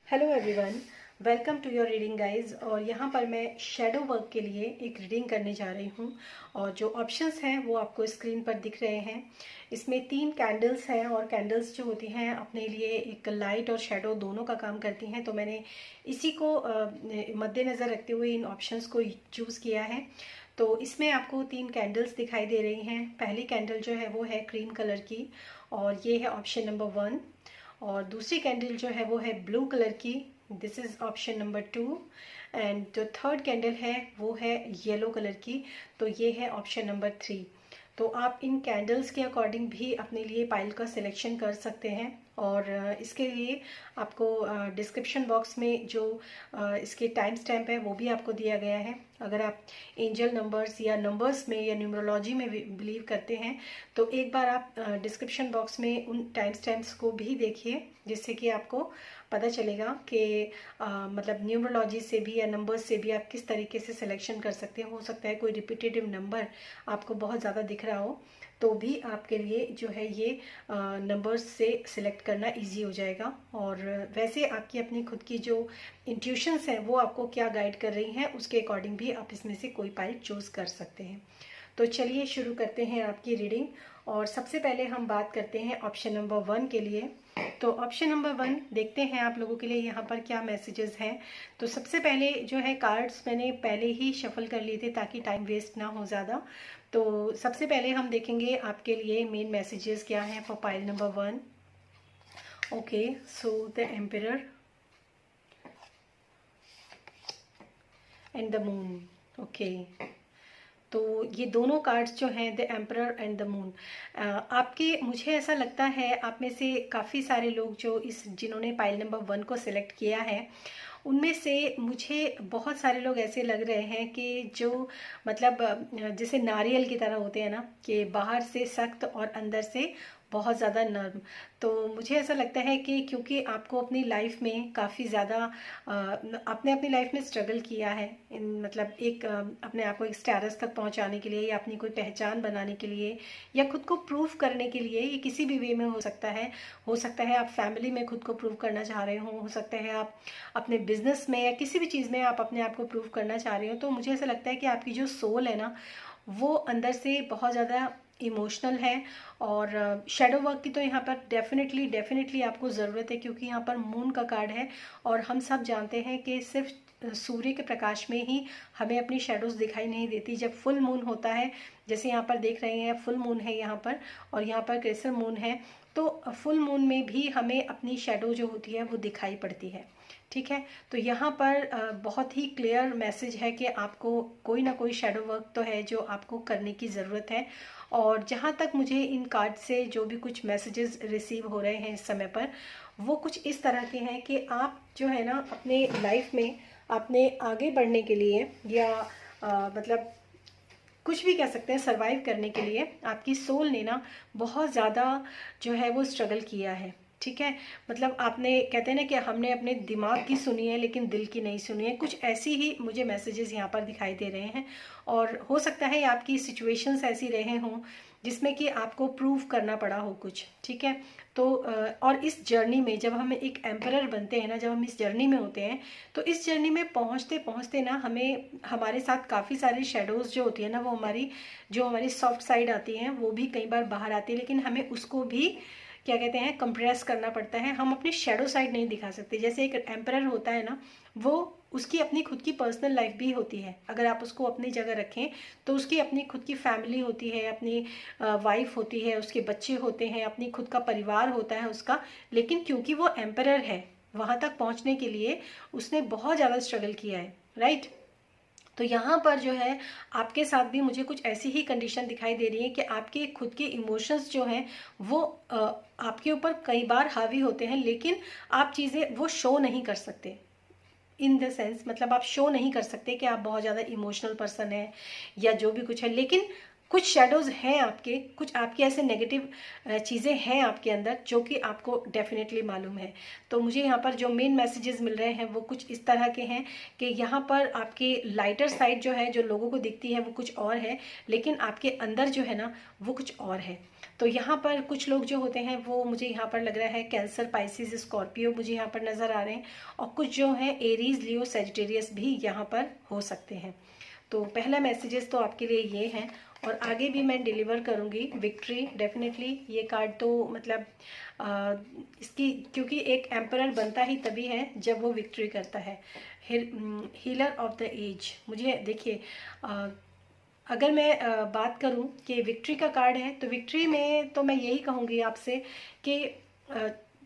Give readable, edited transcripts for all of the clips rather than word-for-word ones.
Hello everyone, welcome to your reading guys. और यहाँ पर मैं शेडो वर्क के लिए एक रीडिंग करने जा रही हूँ और जो ऑप्शंस हैं वो आपको स्क्रीन पर दिख रहे हैं। इसमें 3 कैंडल्स हैं और कैंडल्स जो होती हैं अपने लिए एक लाइट और शेडो दोनों का काम करती हैं, तो मैंने इसी को मद्देनज़र रखते हुए इन ऑप्शंस को चूज़ किया है। तो इसमें आपको 3 कैंडल्स दिखाई दे रही हैं। पहली कैंडल जो है वो है क्रीम कलर की और ये है ऑप्शन नंबर 1। और दूसरी कैंडल जो है वो है ब्लू कलर की, this is option number 2। And जो थर्ड कैंडल है वो है येलो कलर की, तो ये है ऑप्शन नंबर 3। तो आप इन कैंडल्स के अकॉर्डिंग भी अपने लिए पाइल का सिलेक्शन कर सकते हैं। और इसके लिए आपको डिस्क्रिप्शन बॉक्स में जो इसके टाइम स्टैम्प है वो भी आपको दिया गया है। अगर आप एंजल नंबर्स या नंबर्स में या न्यूमरोलॉजी में बिलीव करते हैं तो एक बार आप डिस्क्रिप्शन बॉक्स में उन टाइम स्टैम्प्स को भी देखिए, जिससे कि आपको पता चलेगा कि मतलब न्यूमरोलॉजी से भी या नंबर्स से भी आप किस तरीके से सिलेक्शन कर सकते हैं। हो सकता है कोई रिपीटेटिव नंबर आपको बहुत ज़्यादा दिख रहा हो, तो भी आपके लिए जो है ये नंबर्स से सिलेक्ट करना इजी हो जाएगा। और वैसे आपकी अपनी खुद की जो इंट्यूशंस हैं वो आपको क्या गाइड कर रही हैं, उसके अकॉर्डिंग भी आप इसमें से कोई पाइल चूज़ कर सकते हैं। तो चलिए शुरू करते हैं आपकी रीडिंग। और सबसे पहले हम बात करते हैं ऑप्शन नंबर 1 के लिए। तो ऑप्शन नंबर 1 देखते हैं आप लोगों के लिए यहाँ पर क्या मैसेजेस हैं। तो सबसे पहले जो है कार्ड्स मैंने पहले ही शफल कर लिए थे ताकि टाइम वेस्ट ना हो ज़्यादा। तो सबसे पहले हम देखेंगे आपके लिए मेन मैसेजेस क्या हैं for pile number 1। Okay, so the emperor and the moon. Okay, तो ये दोनों कार्ड्स जो हैं the emperor and the moon, आपके मुझे ऐसा लगता है आप में से काफ़ी सारे लोग जो जिन्होंने पाइल नंबर 1 को सिलेक्ट किया है, उनमें से मुझे बहुत सारे लोग ऐसे लग रहे हैं कि जो मतलब जैसे नारियल की तरह होते हैं ना, कि बाहर से सख्त और अंदर से बहुत ज़्यादा नर्म। तो मुझे ऐसा लगता है कि क्योंकि आपको अपनी लाइफ में काफ़ी ज़्यादा आपने अपनी लाइफ में स्ट्रगल किया है, मतलब एक अपने आप को एक स्टेटस तक पहुंचाने के लिए या अपनी कोई पहचान बनाने के लिए या खुद को प्रूव करने के लिए, ये किसी भी वे में हो सकता है। हो सकता है आप फैमिली में खुद को प्रूव करना चाह रहे हो सकता है आप अपने बिजनेस में या किसी भी चीज़ में आप अपने आप को प्रूव करना चाह रहे हो। तो मुझे ऐसा लगता है कि आपकी जो सोल है ना, वो अंदर से बहुत ज़्यादा इमोशनल है। और शेडो वर्क की तो यहाँ पर डेफिनेटली आपको ज़रूरत है, क्योंकि यहाँ पर मून का कार्ड है और हम सब जानते हैं कि सिर्फ सूर्य के प्रकाश में ही हमें अपनी शेडोज़ दिखाई नहीं देती। जब फुल मून होता है, जैसे यहाँ पर देख रहे हैं फुल मून है यहाँ पर और यहाँ पर क्रेसेंट मून है, तो फुल मून में भी हमें अपनी शेडो जो होती है वो दिखाई पड़ती है। ठीक है, तो यहाँ पर बहुत ही क्लियर मैसेज है कि आपको कोई ना कोई शेडो वर्क तो है जो आपको करने की ज़रूरत है। और जहाँ तक मुझे इन कार्ड से जो भी कुछ मैसेजेस रिसीव हो रहे हैं इस समय पर, वो कुछ इस तरह के हैं कि आप जो है ना अपने लाइफ में अपने आगे बढ़ने के लिए या मतलब कुछ भी कह सकते हैं, सरवाइव करने के लिए आपकी सोल ने ना बहुत ज़्यादा जो है वो स्ट्रगल किया है। ठीक है, मतलब आपने कहते हैं ना कि हमने अपने दिमाग की सुनी है लेकिन दिल की नहीं सुनी है, कुछ ऐसी ही मुझे मैसेजेस यहाँ पर दिखाई दे रहे हैं। और हो सकता है आपकी सिचुएशंस ऐसी रहे हों जिसमें कि आपको प्रूव करना पड़ा हो कुछ। ठीक है, तो और इस जर्नी में जब हम एक एम्परर बनते हैं ना, जब हम इस जर्नी में होते हैं, तो इस जर्नी में पहुंचते पहुंचते ना हमें हमारे साथ काफ़ी सारी शेडोज़ जो होती है ना, वो हमारी सॉफ्ट साइड आती हैं, वो भी कई बार बाहर आती है, लेकिन हमें उसको भी क्या कहते हैं कंप्रेस करना पड़ता है। हम अपनी शेडो साइड नहीं दिखा सकते। जैसे एक एम्परर होता है ना, वो उसकी अपनी खुद की पर्सनल लाइफ भी होती है। अगर आप उसको अपनी जगह रखें तो उसकी अपनी खुद की फैमिली होती है, अपनी वाइफ होती है, उसके बच्चे होते हैं, अपनी खुद का परिवार होता है उसका। लेकिन क्योंकि वो एम्परर है, वहाँ तक पहुँचने के लिए उसने बहुत ज़्यादा स्ट्रगल किया है, राइट। तो यहाँ पर जो है आपके साथ भी मुझे कुछ ऐसी ही कंडीशन दिखाई दे रही है कि आपके खुद के इमोशंस जो हैं वो आपके ऊपर कई बार हावी होते हैं, लेकिन आप चीज़ें वो शो नहीं कर सकते। इन द सेंस मतलब आप शो नहीं कर सकते कि आप बहुत ज़्यादा इमोशनल पर्सन है या जो भी कुछ है, लेकिन कुछ शेडोज़ हैं आपके, कुछ आपके ऐसे नेगेटिव चीज़ें हैं आपके अंदर जो कि आपको डेफिनेटली मालूम है। तो मुझे यहाँ पर जो मेन मैसेजेस मिल रहे हैं वो कुछ इस तरह के हैं कि यहाँ पर आपकी लाइटर साइड जो है, जो लोगों को दिखती है वो कुछ और है, लेकिन आपके अंदर जो है ना वो कुछ और है। तो यहाँ पर कुछ लोग जो होते हैं वो मुझे यहाँ पर लग रहा है कैंसर, पाइसिस, स्कॉर्पियो मुझे यहाँ पर नज़र आ रहे हैं, और कुछ जो हैं एरीज, लियो, सेजिटेरियस भी यहाँ पर हो सकते हैं। तो पहला मैसेजेस तो आपके लिए ये हैं, और आगे भी मैं डिलीवर करूँगी विक्ट्री डेफिनेटली। ये कार्ड तो मतलब इसकी, क्योंकि एक एम्परर बनता ही तभी है जब वो विक्ट्री करता है। हीलर ऑफ द एज, मुझे देखिए अगर मैं बात करूं कि विक्ट्री का कार्ड है, तो विक्ट्री में तो मैं यही कहूँगी आपसे कि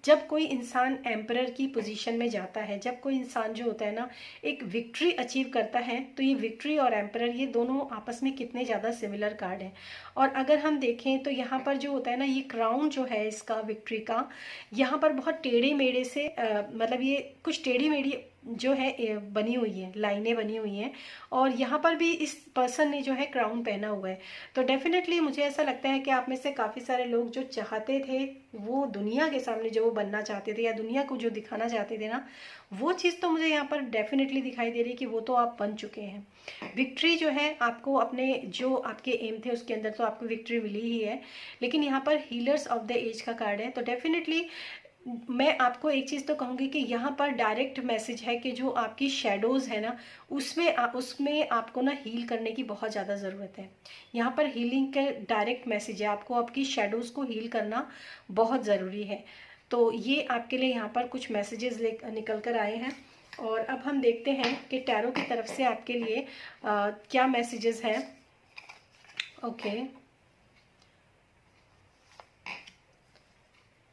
जब कोई इंसान एम्परर की पोजीशन में जाता है, जब कोई इंसान जो होता है ना एक विक्ट्री अचीव करता है, तो ये विक्ट्री और एम्परर ये दोनों आपस में कितने ज़्यादा सिमिलर कार्ड हैं। और अगर हम देखें तो यहाँ पर जो होता है ना, ये क्राउन जो है इसका विक्ट्री का, यहाँ पर बहुत टेढ़े मेढ़े से मतलब ये कुछ टेढ़ी मेढ़ी जो है बनी हुई है, लाइनें बनी हुई हैं, और यहाँ पर भी इस पर्सन ने जो है क्राउन पहना हुआ है। तो डेफिनेटली मुझे ऐसा लगता है कि आप में से काफ़ी सारे लोग जो चाहते थे, वो दुनिया के सामने जो वो बनना चाहते थे या दुनिया को जो दिखाना चाहते थे ना, वो चीज़ तो मुझे यहाँ पर डेफिनेटली दिखाई दे रही है कि वो तो आप बन चुके हैं। विक्ट्री जो है आपको अपने जो आपके एम थे उसके अंदर तो आपको विक्ट्री मिली ही है, लेकिन यहाँ पर हीलर्स ऑफ द एज का कार्ड है। तो डेफिनेटली मैं आपको एक चीज़ तो कहूँगी कि यहाँ पर डायरेक्ट मैसेज है कि जो आपकी शेडोज़ है ना, उसमें आपको ना हील करने की बहुत ज़्यादा ज़रूरत है। यहाँ पर हीलिंग का डायरेक्ट मैसेज है, आपको आपकी शेडोज़ को हील करना बहुत ज़रूरी है। तो ये आपके लिए यहाँ पर कुछ मैसेजेस निकल कर आए हैं, और अब हम देखते हैं कि टैरो की तरफ से आपके लिए क्या मैसेजेस हैं। Okay,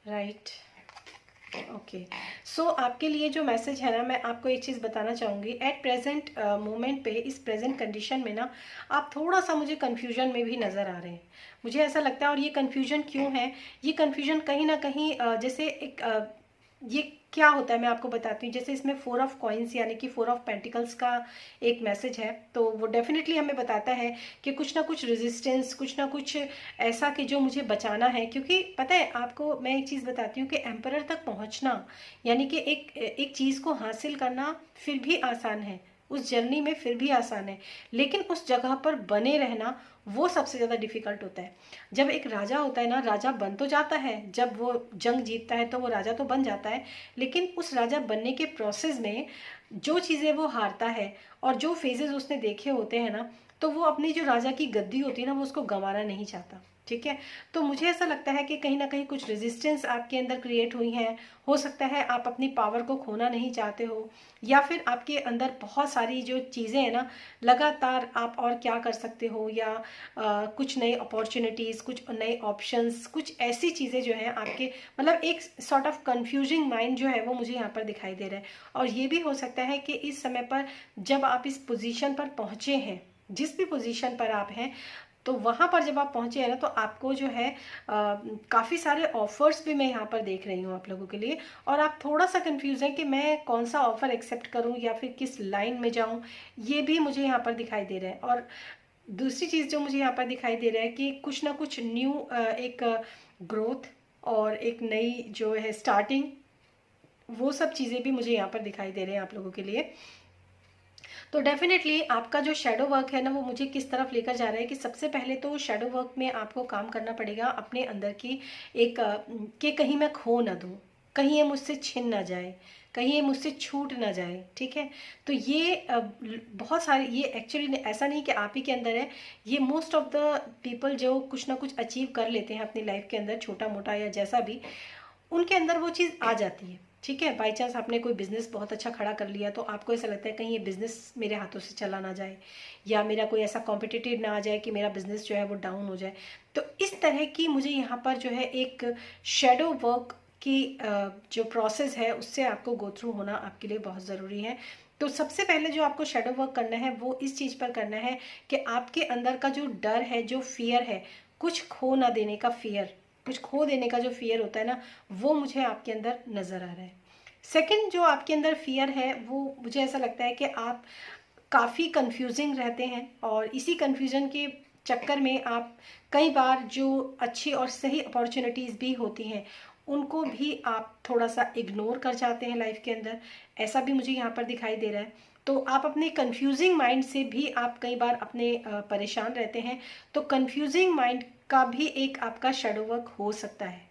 right, okay. सो आपके लिए जो मैसेज है ना, मैं आपको एक चीज़ बताना चाहूँगी। एट प्रेजेंट मोमेंट पे, इस प्रेजेंट कंडीशन में ना, आप थोड़ा सा मुझे कन्फ्यूजन में भी नज़र आ रहे हैं। मुझे ऐसा लगता है, और ये कन्फ्यूजन क्यों है, ये कन्फ्यूजन कहीं ना कहीं जैसे एक ये क्या होता है मैं आपको बताती हूँ। जैसे इसमें 4 ऑफ कॉइन्स यानी कि 4 ऑफ पेंटिकल्स का एक मैसेज है, तो वो डेफिनेटली हमें बताता है कि कुछ ना कुछ रेजिस्टेंस, कुछ ना कुछ ऐसा कि जो मुझे बचाना है। क्योंकि पता है आपको, मैं एक चीज़ बताती हूँ कि एम्परर तक पहुँचना यानी कि एक चीज़ को हासिल करना फिर भी आसान है, उस जर्नी में फिर भी आसान है, लेकिन उस जगह पर बने रहना वो सबसे ज़्यादा डिफिकल्ट होता है। जब एक राजा होता है ना, राजा बन तो जाता है, जब वो जंग जीतता है तो वो राजा तो बन जाता है, लेकिन उस राजा बनने के प्रोसेस में जो चीज़ें वो हारता है और जो फेजेस उसने देखे होते हैं ना, तो वो अपनी जो राजा की गद्दी होती है ना, वो उसको गंवाना नहीं चाहता। ठीक है, तो मुझे ऐसा लगता है कि कहीं ना कहीं कुछ रेजिस्टेंस आपके अंदर क्रिएट हुई हैं। हो सकता है आप अपनी पावर को खोना नहीं चाहते हो, या फिर आपके अंदर बहुत सारी जो चीज़ें हैं ना, लगातार आप और क्या कर सकते हो, या कुछ नई अपॉर्चुनिटीज़, कुछ नए ऑप्शंस, कुछ ऐसी चीज़ें जो हैं आपके, मतलब एक सॉर्ट ऑफ कंफ्यूजिंग माइंड जो है वो मुझे यहाँ पर दिखाई दे रहा है। और ये भी हो सकता है कि इस समय पर जब आप इस पोजीशन पर पहुँचे हैं, जिस भी पोजीशन पर आप हैं, तो वहाँ पर जब आप पहुँचे हैं ना, तो आपको जो है काफ़ी सारे ऑफ़र्स भी मैं यहाँ पर देख रही हूँ आप लोगों के लिए, और आप थोड़ा सा कंफ्यूज हैं कि मैं कौन सा ऑफ़र एक्सेप्ट करूँ या फिर किस लाइन में जाऊँ, ये भी मुझे यहाँ पर दिखाई दे रहा है। और दूसरी चीज़ जो मुझे यहाँ पर दिखाई दे रहा है कि कुछ ना कुछ न्यू एक ग्रोथ और एक नई जो है स्टार्टिंग, वो सब चीज़ें भी मुझे यहाँ पर दिखाई दे रहे हैं आप लोगों के लिए। तो डेफिनेटली आपका जो शेडो वर्क है ना, वो मुझे किस तरफ लेकर जा रहा है कि सबसे पहले तो शेडो वर्क में आपको काम करना पड़ेगा अपने अंदर की एक कि कहीं मैं खो ना दूँ, कहीं ये मुझसे छिन ना जाए, कहीं ये मुझसे छूट ना जाए। ठीक है, तो ये बहुत सारे, ये एक्चुअली ऐसा नहीं कि आप ही के अंदर है, ये मोस्ट ऑफ द पीपल जो कुछ ना कुछ अचीव कर लेते हैं अपनी लाइफ के अंदर, छोटा मोटा या जैसा भी, उनके अंदर वो चीज़ आ जाती है। ठीक है, बाई चांस आपने कोई बिज़नेस बहुत अच्छा खड़ा कर लिया, तो आपको ऐसा लगता है कहीं ये बिज़नेस मेरे हाथों से चला ना जाए, या मेरा कोई ऐसा कॉम्पिटिटिव ना आ जाए कि मेरा बिज़नेस जो है वो डाउन हो जाए। तो इस तरह की मुझे यहाँ पर जो है एक शेडो वर्क की जो प्रोसेस है, उससे आपको गो थ्रू होना आपके लिए बहुत ज़रूरी है। तो सबसे पहले जो आपको शेडो वर्क करना है वो इस चीज़ पर करना है कि आपके अंदर का जो डर है, जो फियर है, कुछ खो ना देने का फियर, कुछ खो देने का जो फियर होता है ना, वो मुझे आपके अंदर नज़र आ रहा है। सेकंड जो आपके अंदर फियर है, वो मुझे ऐसा लगता है कि आप काफ़ी कंफ्यूजिंग रहते हैं, और इसी कंफ्यूजन के चक्कर में आप कई बार जो अच्छी और सही अपॉर्चुनिटीज़ भी होती हैं उनको भी आप थोड़ा सा इग्नोर कर जाते हैं लाइफ के अंदर, ऐसा भी मुझे यहाँ पर दिखाई दे रहा है। तो आप अपने कंफ्यूजिंग माइंड से भी आप कई बार अपने परेशान रहते हैं। तो कंफ्यूजिंग माइंड का भी एक आपका शैडो वर्क हो सकता है।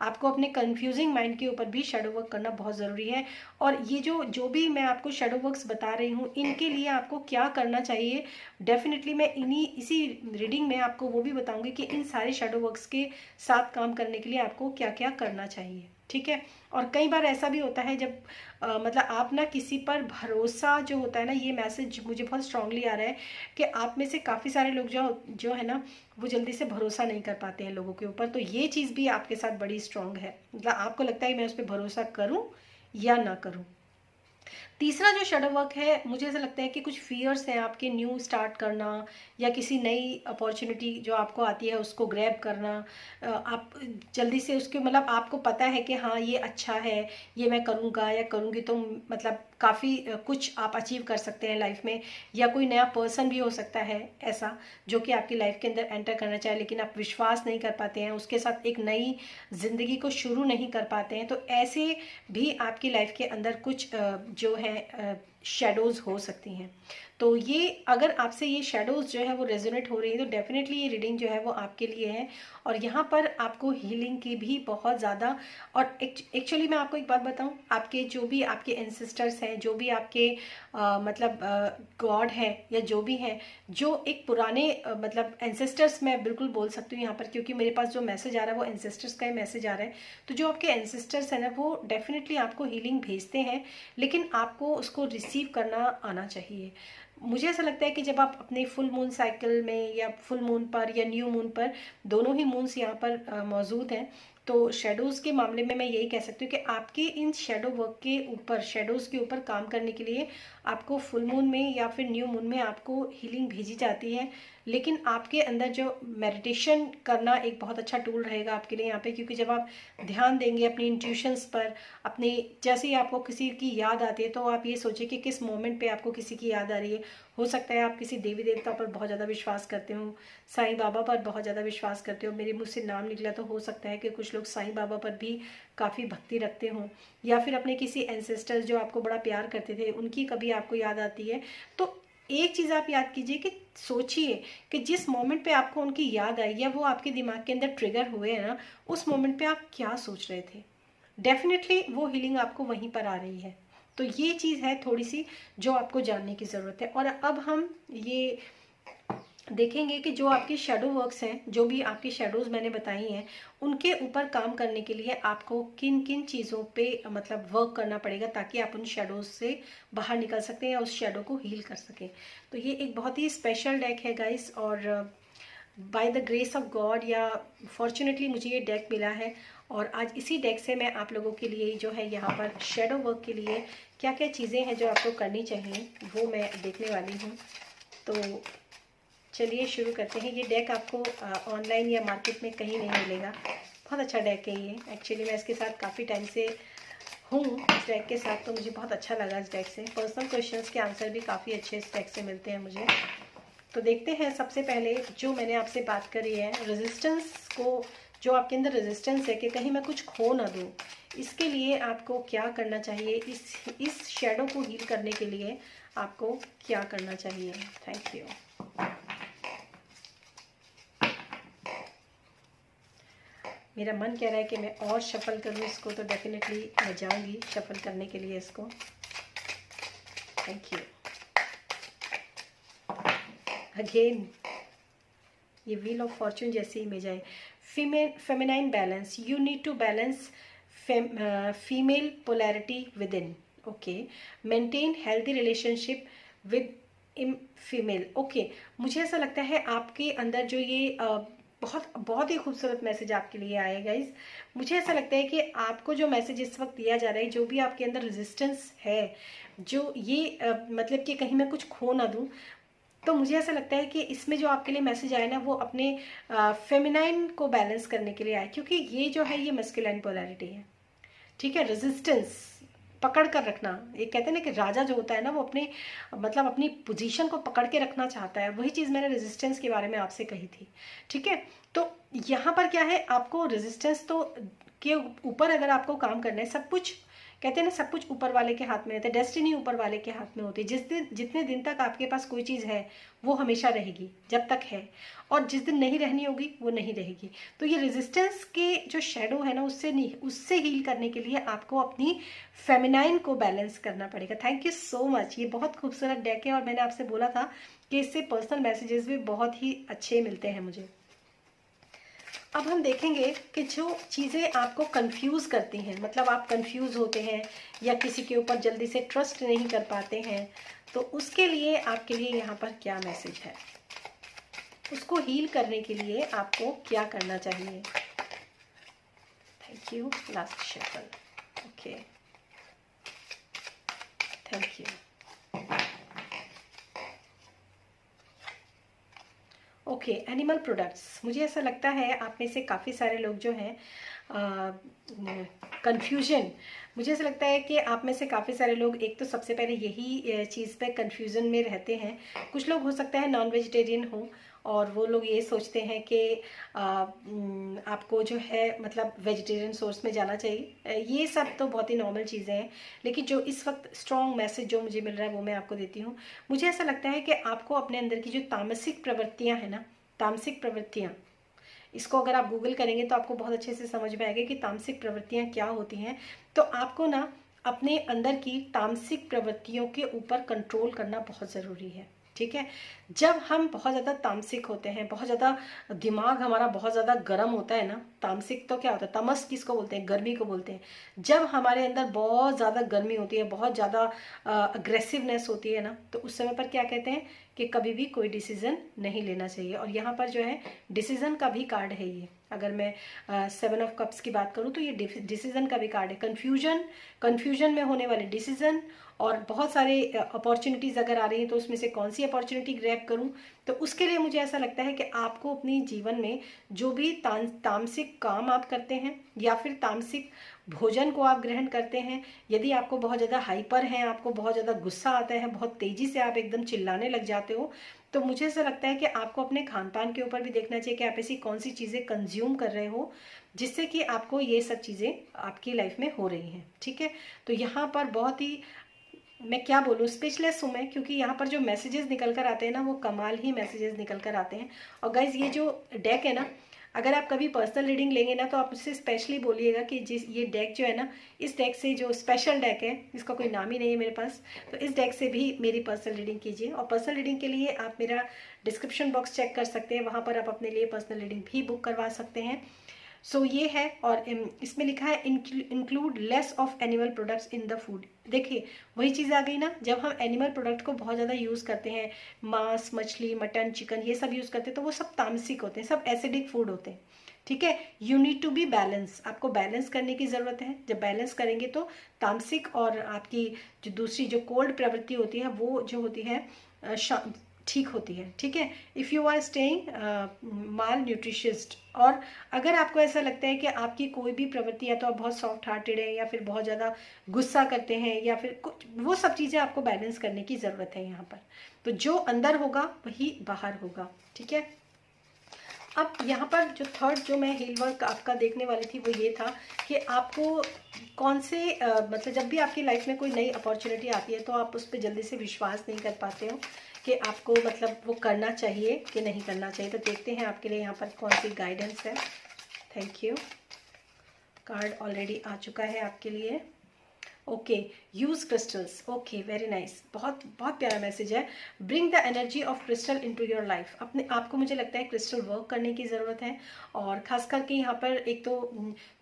आपको अपने कंफ्यूजिंग माइंड के ऊपर भी शैडो वर्क करना बहुत ज़रूरी है। और ये जो भी मैं आपको शैडो वर्क्स बता रही हूँ, इनके लिए आपको क्या करना चाहिए, डेफिनेटली मैं इसी रीडिंग में आपको वो भी बताऊंगी कि इन सारे शैडो वर्क्स के साथ काम करने के लिए आपको क्या क्या करना चाहिए, ठीक है। और कई बार ऐसा भी होता है जब मतलब आप ना किसी पर भरोसा जो होता है ना, ये मैसेज मुझे बहुत स्ट्रांगली आ रहा है कि आप में से काफ़ी सारे लोग जो है ना वो जल्दी से भरोसा नहीं कर पाते हैं लोगों के ऊपर। तो ये चीज़ भी आपके साथ बड़ी स्ट्रांग है, मतलब आपको लगता है मैं उस पर भरोसा करूं या ना करूं। तीसरा जो शैडो वर्क है, मुझे ऐसा लगता है कि कुछ फियर्स हैं आपके, न्यू स्टार्ट करना या किसी नई अपॉर्चुनिटी जो आपको आती है उसको ग्रैब करना। आप जल्दी से उसके मतलब आपको पता है कि हाँ ये अच्छा है, ये मैं करूँगा या करूँगी तो मतलब काफ़ी कुछ आप अचीव कर सकते हैं लाइफ में। या कोई नया पर्सन भी हो सकता है ऐसा जो कि आपकी लाइफ के अंदर एंटर करना चाहे, लेकिन आप विश्वास नहीं कर पाते हैं, उसके साथ एक नई ज़िंदगी को शुरू नहीं कर पाते हैं। तो ऐसे भी आपकी लाइफ के अंदर कुछ जो है शेडोज़ हो सकती हैं। तो ये अगर आपसे ये शेडोज़ जो है वो रेजोनेट हो रही है तो डेफिनेटली ये रीडिंग जो है वो आपके लिए है। और यहाँ पर आपको हीलिंग की भी बहुत ज़्यादा, और एक्चुअली मैं आपको एक बात बताऊँ, आपके जो भी आपके एंसेस्टर्स हैं, जो भी आपके मतलब गॉड है या जो भी हैं, जो एक पुराने मतलब एंसेस्टर्स मैं बिल्कुल बोल सकती हूँ यहाँ पर, क्योंकि मेरे पास जो मैसेज आ रहा है वो एंसेस्टर्स का ही मैसेज आ रहा है। तो जो आपके एंसेस्टर्स हैं ना वो डेफिनेटली आपको हीलिंग भेजते हैं, लेकिन आपको उसको रिसीव करना आना चाहिए। मुझे ऐसा लगता है कि जब आप अपने फुल मून साइकिल में या फुल मून पर या न्यू मून पर, दोनों ही मून्स यहाँ पर मौजूद हैं, तो शेडोज़ के मामले में मैं यही कह सकती हूँ कि आपके इन शेडो वर्क के ऊपर, शेडोज़ के ऊपर काम करने के लिए आपको फुल मून में या फिर न्यू मून में आपको हीलिंग भेजी जाती है। लेकिन आपके अंदर जो मेडिटेशन करना एक बहुत अच्छा टूल रहेगा आपके लिए यहाँ पे, क्योंकि जब आप ध्यान देंगे अपनी इंट्यूशंस पर, अपने जैसे ही आपको किसी की याद आती है तो आप ये सोचिए कि किस मोमेंट पे आपको किसी की याद आ रही है। हो सकता है आप किसी देवी देवता पर बहुत ज़्यादा विश्वास करते हो, साईं बाबा पर बहुत ज़्यादा विश्वास करते हो, मेरे मुँह से नाम निकला तो हो सकता है कि कुछ लोग साईं बाबा पर भी काफ़ी भक्ति रखते हों, या फिर अपने किसी एंसेस्टर्स जो आपको बड़ा प्यार करते थे उनकी कभी आपको याद आती है। तो एक चीज़ आप याद कीजिए कि सोचिए कि जिस मोमेंट पे आपको उनकी याद आई या वो आपके दिमाग के अंदर ट्रिगर हुए हैं ना, उस मोमेंट पे आप क्या सोच रहे थे। डेफिनेटली वो हीलिंग आपको वहीं पर आ रही है। तो ये चीज़ है थोड़ी सी जो आपको जानने की ज़रूरत है। और अब हम ये देखेंगे कि जो आपके शेडो वर्क्स हैं, जो भी आपकी शेडोज़ मैंने बताई हैं, उनके ऊपर काम करने के लिए आपको किन किन चीज़ों पे मतलब वर्क करना पड़ेगा ताकि आप उन शेडोज़ से बाहर निकल सकते हैं या उस शेडो को हील कर सकें। तो ये एक बहुत ही स्पेशल डेक है गाइस, और by the grace of God या फॉर्चुनेटली मुझे ये डेक मिला है। और आज इसी डेक से मैं आप लोगों के लिए जो है यहाँ पर शेडो वर्क के लिए क्या क्या चीज़ें हैं जो आपको करनी चाहिए वो मैं देखने वाली हूँ। तो चलिए शुरू करते हैं। ये डेक आपको ऑनलाइन या मार्केट में कहीं नहीं मिलेगा, बहुत अच्छा डेक है ये। एक्चुअली मैं इसके साथ काफ़ी टाइम से हूँ इस डेक के साथ, तो मुझे बहुत अच्छा लगा इस डेक से। पर्सनल क्वेश्चंस के आंसर भी काफ़ी अच्छे इस डेक से मिलते हैं मुझे। तो देखते हैं, सबसे पहले जो मैंने आपसे बात करी है रेजिस्टेंस को, जो आपके अंदर रेजिस्टेंस है कि कहीं मैं कुछ खो ना दूँ, इसके लिए आपको क्या करना चाहिए, इस शेडो को हील करने के लिए आपको क्या करना चाहिए। Thank you. मेरा मन कह रहा है कि मैं और शफल करूँ इसको, तो डेफिनेटली मैं जाऊंगी शफल करने के लिए इसको। Thank you. अगेन ये व्हील ऑफ फॉर्चून जैसी इमेज है। Feminine balance, you need to balance female polarity within. Okay, maintain healthy relationship with female. Okay, मुझे ऐसा लगता है आपके अंदर जो ये बहुत ही खूबसूरत मैसेज आपके लिए आया गाइस। मुझे ऐसा लगता है कि आपको जो मैसेज इस वक्त दिया जा रहा है, जो भी आपके अंदर रेजिस्टेंस है, जो ये मतलब कि कहीं मैं कुछ खो ना दूं, तो मुझे ऐसा लगता है कि इसमें जो आपके लिए मैसेज आया ना वो अपने फेमिनाइन को बैलेंस करने के लिए आया, क्योंकि ये जो है ये मस्कुलाइन पोलैरिटी है, ठीक है। रेजिस्टेंस पकड़ कर रखना। ये कहते हैं ना कि राजा जो होता है ना वो अपने मतलब अपनी पोजीशन को पकड़ के रखना चाहता है। वही चीज़ मैंने रेजिस्टेंस के बारे में आपसे कही थी, ठीक है। तो यहाँ पर क्या है, आपको रेजिस्टेंस तो के ऊपर अगर आपको काम करना है, सब कुछ कहते हैं ना सब कुछ ऊपर वाले के हाथ में रहता है, डेस्टिनी ऊपर वाले के हाथ में होती है। जितने दिन तक आपके पास कोई चीज़ है वो हमेशा रहेगी जब तक है, और जिस दिन नहीं रहनी होगी वो नहीं रहेगी। तो ये रेजिस्टेंस के जो शेडो है ना उससे हील करने के लिए आपको अपनी फेमिनाइन को बैलेंस करना पड़ेगा। Thank you so much. ये बहुत खूबसूरत डेक है और मैंने आपसे बोला था कि इससे पर्सनल मैसेजेस भी बहुत ही अच्छे मिलते हैं मुझे। अब हम देखेंगे कि जो चीज़ें आपको कंफ्यूज करती हैं, मतलब आप कंफ्यूज होते हैं या किसी के ऊपर जल्दी से ट्रस्ट नहीं कर पाते हैं, तो उसके लिए आपके लिए यहाँ पर क्या मैसेज है, उसको हील करने के लिए आपको क्या करना चाहिए। Thank you. Last shuffle. Okay, thank you. Okay, animal products. मुझे ऐसा लगता है आप में से काफ़ी सारे लोग जो हैं कंफ्यूजन, मुझे ऐसा लगता है कि आप में से काफ़ी सारे लोग एक तो सबसे पहले यही चीज़ पे कंफ्यूजन में रहते हैं। कुछ लोग हो सकता है नॉन वेजिटेरियन हो और वो लोग ये सोचते हैं कि आपको जो है मतलब वेजिटेरियन सोर्स में जाना चाहिए। ये सब तो बहुत ही नॉर्मल चीज़ें हैं, लेकिन जो इस वक्त स्ट्रॉन्ग मैसेज जो मुझे मिल रहा है वो मैं आपको देती हूँ। मुझे ऐसा लगता है कि आपको अपने अंदर की जो तामसिक प्रवृत्तियाँ हैं ना, तामसिक प्रवृत्तियाँ, इसको अगर आप गूगल करेंगे तो आपको बहुत अच्छे से समझ में आएगा कि तामसिक प्रवृत्तियाँ क्या होती हैं। तो आपको ना अपने अंदर की तामसिक प्रवृत्तियों के ऊपर कंट्रोल करना बहुत ज़रूरी है, ठीक है। जब हम बहुत ज़्यादा तामसिक होते हैं, बहुत ज़्यादा दिमाग हमारा बहुत ज़्यादा गर्म होता है ना, तामसिक तो क्या होता है, तमस किसको बोलते हैं, गर्मी को बोलते हैं। जब हमारे अंदर बहुत ज़्यादा गर्मी होती है, बहुत ज़्यादा अग्रेसिवनेस होती है ना, तो उस समय पर क्या कहते हैं कि कभी भी कोई डिसीज़न नहीं लेना चाहिए। और यहाँ पर जो है डिसीज़न का भी कार्ड है ये। अगर मैं 7 ऑफ कप्स की बात करूँ तो ये डिसीज़न का भी कार्ड है। कन्फ्यूजन में होने वाले डिसीज़न, और बहुत सारे अपॉर्चुनिटीज़ अगर आ रही हैं तो उसमें से कौन सी अपॉर्चुनिटी ग्रैब करूं। तो उसके लिए मुझे ऐसा लगता है कि आपको अपनी जीवन में जो भी तामसिक काम आप करते हैं या फिर तामसिक भोजन को आप ग्रहण करते हैं, यदि आपको बहुत ज़्यादा हाइपर हैं, आपको बहुत ज़्यादा गुस्सा आता है, बहुत तेज़ी से आप एकदम चिल्लाने लग जाते हो, तो मुझे ऐसा लगता है कि आपको अपने खान पान के ऊपर भी देखना चाहिए कि आप ऐसी कौन सी चीज़ें कंज्यूम कर रहे हो जिससे कि आपको ये सब चीज़ें आपकी लाइफ में हो रही हैं, ठीक है। तो यहाँ पर बहुत ही, मैं क्या बोलूँ, स्पेशलेस हूँ मैं, क्योंकि यहाँ पर जो मैसेजेस निकल कर आते हैं ना वो कमाल ही मैसेजेस निकल कर आते हैं। और गाइज ये जो डेक है ना, अगर आप कभी पर्सनल रीडिंग लेंगे ना तो आप उससे स्पेशली बोलिएगा कि जिस ये डेक जो है ना, इस डेक से जो स्पेशल डेक है, इसका कोई नाम ही नहीं है मेरे पास, तो इस डेक से भी मेरी पर्सनल रीडिंग कीजिए। और पर्सनल रीडिंग के लिए आप मेरा डिस्क्रिप्शन बॉक्स चेक कर सकते हैं, वहाँ पर आप अपने लिए पर्सनल रीडिंग भी बुक करवा सकते हैं। सो ये है। और इसमें लिखा है include less of animal products in the food. देखिए वही चीज़ आ गई ना, जब हम एनिमल प्रोडक्ट को बहुत ज़्यादा यूज़ करते हैं, मांस, मछली, मटन, चिकन, ये सब यूज़ करते हैं, तो वो सब तामसिक होते हैं, सब एसिडिक फूड होते हैं, ठीक है। You need to be balance, आपको बैलेंस करने की ज़रूरत है। जब बैलेंस करेंगे तो तामसिक और आपकी जो दूसरी जो कोल्ड प्रवृत्ति होती है वो जो होती है ठीक होती है, ठीक है। इफ़ यू आर स्टेइंग माल न्यूट्रिशियस्ट, और अगर आपको ऐसा लगता है कि आपकी कोई भी प्रवृत्ति या तो आप बहुत सॉफ्ट हार्टेड है या फिर बहुत ज़्यादा गुस्सा करते हैं या फिर कुछ, वो सब चीज़ें आपको बैलेंस करने की ज़रूरत है यहाँ पर। तो जो अंदर होगा वही बाहर होगा, ठीक है। अब यहाँ पर जो थर्ड जो मैं हील वर्क आपका देखने वाली थी वो ये था कि आपको कौन से मतलब जब भी आपकी लाइफ में कोई नई अपॉर्चुनिटी आती है तो आप उस पर जल्दी से विश्वास नहीं कर पाते हो कि आपको मतलब वो करना चाहिए कि नहीं करना चाहिए। तो देखते हैं आपके लिए यहाँ पर कौन सी गाइडेंस है। Thank you. कार्ड ऑलरेडी आ चुका है आपके लिए। Okay, use crystals. Okay, very nice, बहुत बहुत प्यारा मैसेज है। Bring the energy of crystal into your life. अपने आपको मुझे लगता है क्रिस्टल वर्क करने की ज़रूरत है, और खास करके यहाँ पर एक तो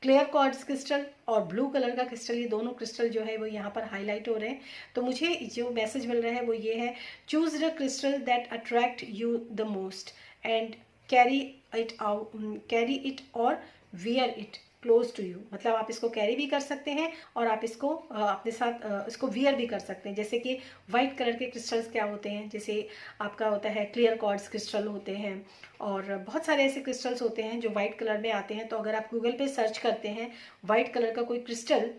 क्लियर क्वार्ट्ज क्रिस्टल और ब्लू कलर का क्रिस्टल, ये दोनों क्रिस्टल जो है वो यहाँ पर हाईलाइट हो रहे हैं। तो मुझे जो मैसेज मिल रहा है वो ये है, choose the crystal that attract you the most and carry it और wear it close to you. मतलब आप इसको कैरी भी कर सकते हैं और आप इसको अपने साथ इसको वियर भी कर सकते हैं। जैसे कि वाइट कलर के क्रिस्टल्स क्या होते हैं, जैसे आपका होता है क्लियर क्वार्ट्ज क्रिस्टल होते हैं, और बहुत सारे ऐसे क्रिस्टल्स होते हैं जो वाइट कलर में आते हैं। तो अगर आप गूगल पे सर्च करते हैं वाइट कलर का कोई क्रिस्टल,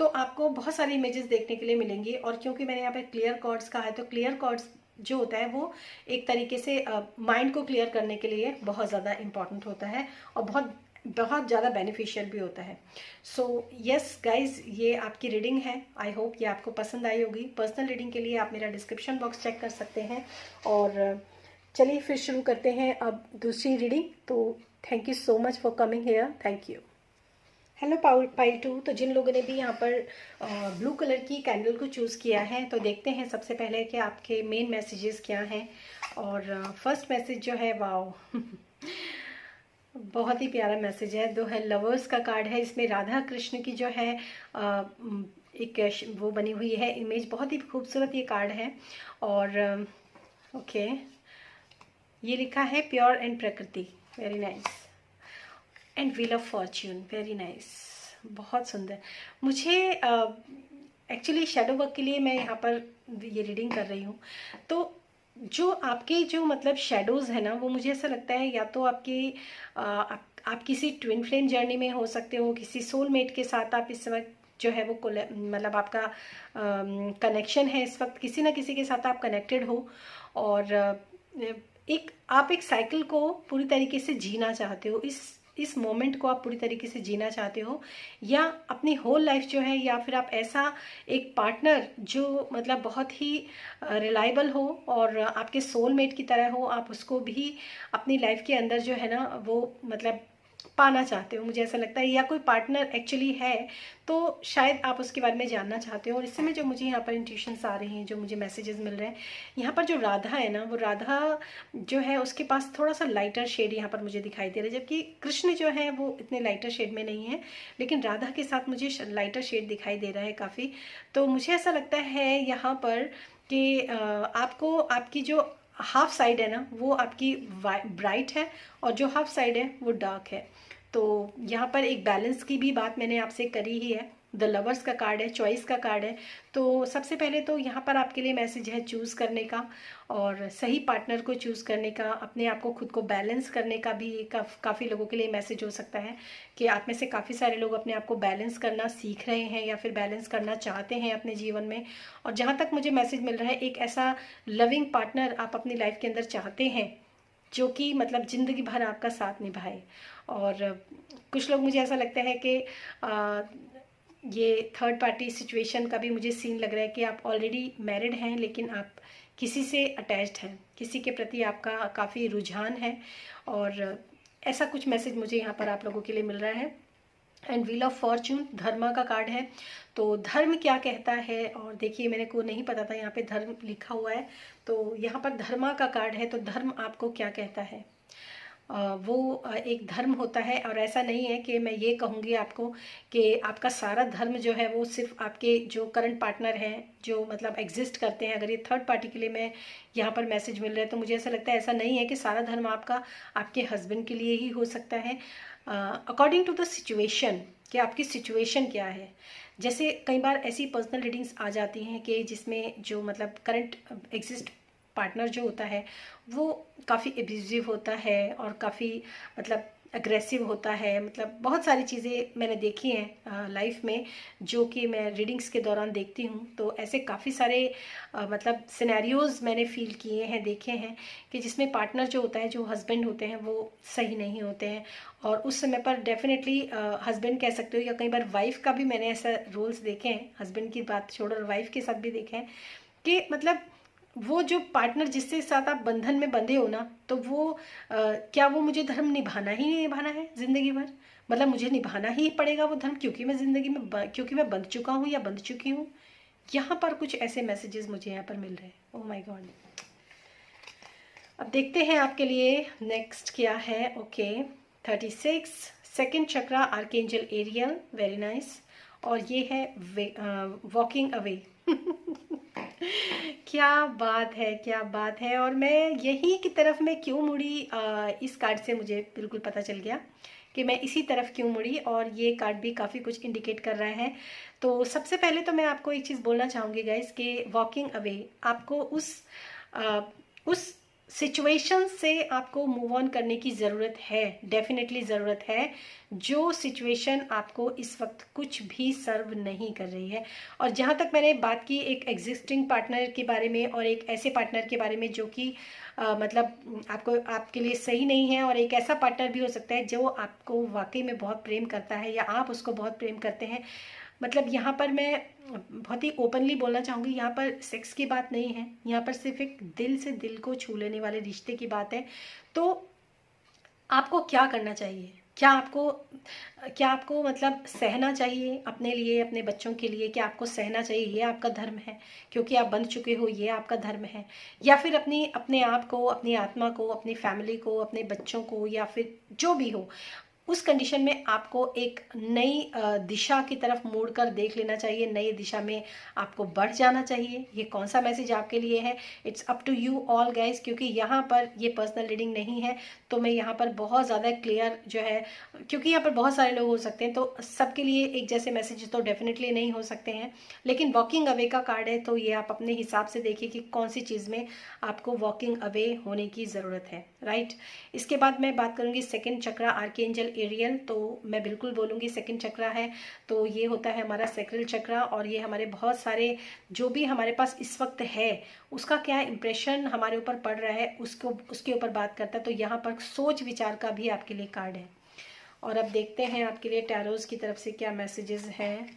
तो आपको बहुत सारी इमेजेस देखने के लिए मिलेंगी। और क्योंकि मैंने यहाँ पे क्लियर कॉर्ड्स कहा है, तो क्लियर कॉर्ड्स जो होता है वो एक तरीके से माइंड को क्लियर करने के लिए बहुत ज़्यादा इम्पॉर्टेंट होता है और बहुत बहुत ज़्यादा बेनिफिशियल भी होता है। सो यस गाइज, ये आपकी रीडिंग है। आई होप ये आपको पसंद आई होगी। पर्सनल रीडिंग के लिए आप मेरा डिस्क्रिप्शन बॉक्स चेक कर सकते हैं। और चलिए फिर शुरू करते हैं अब दूसरी रीडिंग। तो thank you so much for coming here. Thank you. Hello pile 2। तो जिन लोगों ने भी यहाँ पर ब्लू कलर की कैंडल को चूज़ किया है, तो देखते हैं सबसे पहले कि आपके मेन मैसेजेस क्या हैं। और फर्स्ट मैसेज जो है, वाओ बहुत ही प्यारा मैसेज है। दो है लवर्स का कार्ड है। इसमें राधा कृष्ण की जो है एक वो बनी हुई है इमेज, बहुत ही खूबसूरत ये कार्ड है। और ओके, ये लिखा है प्योर एंड प्रकृति, very nice. And wheel of Fortune, very nice, बहुत सुंदर। मुझे एक्चुअली शेडो वर्क के लिए मैं यहाँ पर ये रीडिंग कर रही हूँ। तो जो आपके जो मतलब शेडोज़ है ना, वो मुझे ऐसा लगता है या तो आपकी आप किसी ट्विन फ्लेम जर्नी में हो सकते हो, किसी सोलमेट के साथ आप इस वक्त जो है वो मतलब आपका कनेक्शन है इस वक्त, किसी ना किसी के साथ आप कनेक्टेड हो। और आप एक साइकिल को पूरी तरीके से जीना चाहते हो, इस मोमेंट को आप पूरी तरीके से जीना चाहते हो, या अपनी होल लाइफ जो है, या फिर आप ऐसा एक पार्टनर जो मतलब बहुत ही रिलायबल हो और आपके सोलमेट की तरह हो, आप उसको भी अपनी लाइफ के अंदर जो है ना वो मतलब पाना चाहते हो, मुझे ऐसा लगता है। या कोई पार्टनर एक्चुअली है तो शायद आप उसके बारे में जानना चाहते हो। और इस समय जो मुझे यहाँ पर इंट्यूशंस आ रही हैं, जो मुझे मैसेजेस मिल रहे हैं, यहाँ पर जो राधा है ना, वो राधा जो है उसके पास थोड़ा सा लाइटर शेड यहाँ पर मुझे दिखाई दे रहा है, जबकि कृष्ण जो है वो इतने लाइटर शेड में नहीं है, लेकिन राधा के साथ मुझे लाइटर शेड दिखाई दे रहा है काफ़ी। तो मुझे ऐसा लगता है यहाँ पर कि आपको आपकी जो हाफ साइड है ना वो आपकी ब्राइट है और जो हाफ साइड है वो डार्क है। तो यहाँ पर एक बैलेंस की भी बात मैंने आपसे करी ही है। द लवर्स का कार्ड है, चॉइस का कार्ड है। तो सबसे पहले तो यहाँ पर आपके लिए मैसेज है चूज़ करने का और सही पार्टनर को चूज़ करने का, अपने आप को खुद को बैलेंस करने का भी काफ़ी लोगों के लिए मैसेज हो सकता है कि आप में से काफ़ी सारे लोग अपने आप को बैलेंस करना सीख रहे हैं या फिर बैलेंस करना चाहते हैं अपने जीवन में। और जहाँ तक मुझे मैसेज मिल रहा है, एक ऐसा लविंग पार्टनर आप अपनी लाइफ के अंदर चाहते हैं जो कि मतलब ज़िंदगी भर आपका साथ निभाए। और कुछ लोग, मुझे ऐसा लगता है कि ये थर्ड पार्टी सिचुएशन का भी मुझे सीन लग रहा है कि आप ऑलरेडी मैरिड हैं, लेकिन आप किसी से अटैच्ड हैं, किसी के प्रति आपका काफ़ी रुझान है। और ऐसा कुछ मैसेज मुझे यहाँ पर आप लोगों के लिए मिल रहा है। एंड व्हील ऑफ फॉर्च्यून धर्मा का कार्ड है। तो धर्म क्या कहता है, और देखिए मेरे को नहीं पता था यहाँ पे धर्म लिखा हुआ है, तो यहाँ पर धर्मा का कार्ड है। तो धर्म आपको क्या कहता है, वो एक धर्म होता है। और ऐसा नहीं है कि मैं ये कहूँगी आपको कि आपका सारा धर्म जो है वो सिर्फ आपके जो करंट पार्टनर हैं जो मतलब एग्जिस्ट करते हैं। अगर ये थर्ड पार्टी के लिए मैं यहाँ पर मैसेज मिल रहा है, तो मुझे ऐसा लगता है ऐसा नहीं है कि सारा धर्म आपका आपके हस्बैंड के लिए ही हो सकता है। अकॉर्डिंग टू द सिचुएशन, कि आपकी सिचुएशन क्या है। जैसे कई बार ऐसी पर्सनल रीडिंग्स आ जाती हैं कि जिसमें जो मतलब करंट एग्जिस्ट पार्टनर जो होता है वो काफ़ी एब्यूजिव होता है और काफ़ी मतलब अग्रेसिव होता है। मतलब बहुत सारी चीज़ें मैंने देखी हैं लाइफ में, जो कि मैं रीडिंग्स के दौरान देखती हूँ। तो ऐसे काफ़ी सारे मतलब सिनेरियोज़ मैंने फील किए हैं, देखे हैं, कि जिसमें पार्टनर जो होता है, जो हस्बैंड होते हैं, वो सही नहीं होते हैं। और उस समय पर डेफिनेटली हस्बैंड कह सकते हो, या कई बार वाइफ का भी मैंने ऐसा रोल्स देखे हैं, हस्बैंड की बात छोड़ और वाइफ के साथ भी देखे हैं, कि मतलब वो जो पार्टनर जिसके साथ आप बंधन में बंधे हो ना, तो वो क्या वो मुझे धर्म निभाना ही नहीं निभाना है ज़िंदगी भर, मतलब मुझे निभाना ही पड़ेगा वो धर्म, क्योंकि मैं ज़िंदगी में क्योंकि मैं बंध चुका हूँ या बंध चुकी हूँ। यहाँ पर कुछ ऐसे मैसेजेस मुझे यहाँ पर मिल रहे हैं। Oh my God. अब देखते हैं आपके लिए नेक्स्ट क्या है। ओके 36 सेकेंड चक्रा आर्कएंजल एरियल, वेरी नाइस। और ये है वॉकिंग अवे क्या बात है, क्या बात है। और मैं यही की तरफ मैं क्यों मुड़ी, इस कार्ड से मुझे बिल्कुल पता चल गया कि मैं इसी तरफ क्यों मुड़ी। और ये कार्ड भी काफ़ी कुछ इंडिकेट कर रहा है। तो सबसे पहले तो मैं आपको एक चीज़ बोलना चाहूँगी गाइस कि वॉकिंग अवे आपको उस सिचुएशन से आपको मूव ऑन करने की ज़रूरत है, डेफिनेटली ज़रूरत है। जो सिचुएशन आपको इस वक्त कुछ भी सर्व नहीं कर रही है। और जहाँ तक मैंने बात की एक एग्जिस्टिंग पार्टनर के बारे में और एक ऐसे पार्टनर के बारे में जो कि मतलब आपको आपके लिए सही नहीं है, और एक ऐसा पार्टनर भी हो सकता है जो आपको वाकई में बहुत प्रेम करता है या आप उसको बहुत प्रेम करते हैं। मतलब यहाँ पर मैं बहुत ही ओपनली बोलना चाहूँगी, यहाँ पर सेक्स की बात नहीं है, यहाँ पर सिर्फ एक दिल से दिल को छू लेने वाले रिश्ते की बात है। तो आपको क्या करना चाहिए? क्या आपको मतलब सहना चाहिए अपने लिए, अपने बच्चों के लिए? क्या आपको सहना चाहिए? ये आपका धर्म है, क्योंकि आप बंध चुके हो, ये आपका धर्म है। या फिर अपने आप को, अपनी आत्मा को, अपनी फैमिली को, अपने बच्चों को, या फिर जो भी हो, उस कंडीशन में आपको एक नई दिशा की तरफ मुड़कर देख लेना चाहिए, नई दिशा में आपको बढ़ जाना चाहिए। ये कौन सा मैसेज आपके लिए है? It's up to you all guys, क्योंकि यहाँ पर ये पर्सनल रीडिंग नहीं है, तो मैं यहाँ पर बहुत ज़्यादा क्लियर जो है, क्योंकि यहाँ पर बहुत सारे लोग हो सकते हैं, तो सबके लिए एक जैसे मैसेज तो डेफिनेटली नहीं हो सकते हैं। लेकिन वॉकिंग अवे का कार्ड है, तो ये आप अपने हिसाब से देखिए कि कौन सी चीज़ में आपको वॉकिंग अवे होने की ज़रूरत है, राइट। इसके बाद मैं बात करूँगी सेकंड चक्रा, आर्कएंजल एरियल। तो मैं बिल्कुल बोलूँगी सेकंड चक्रा है, तो ये होता है हमारा सैक्रल चक्रा, और ये हमारे बहुत सारे जो भी हमारे पास इस वक्त है उसका क्या इंप्रेशन हमारे ऊपर पड़ रहा है उसके ऊपर बात करता है। तो यहाँ पर सोच विचार का भी आपके लिए कार्ड है। और अब देखते हैं आपके लिए टैरोज की तरफ से क्या मैसेजेस हैं।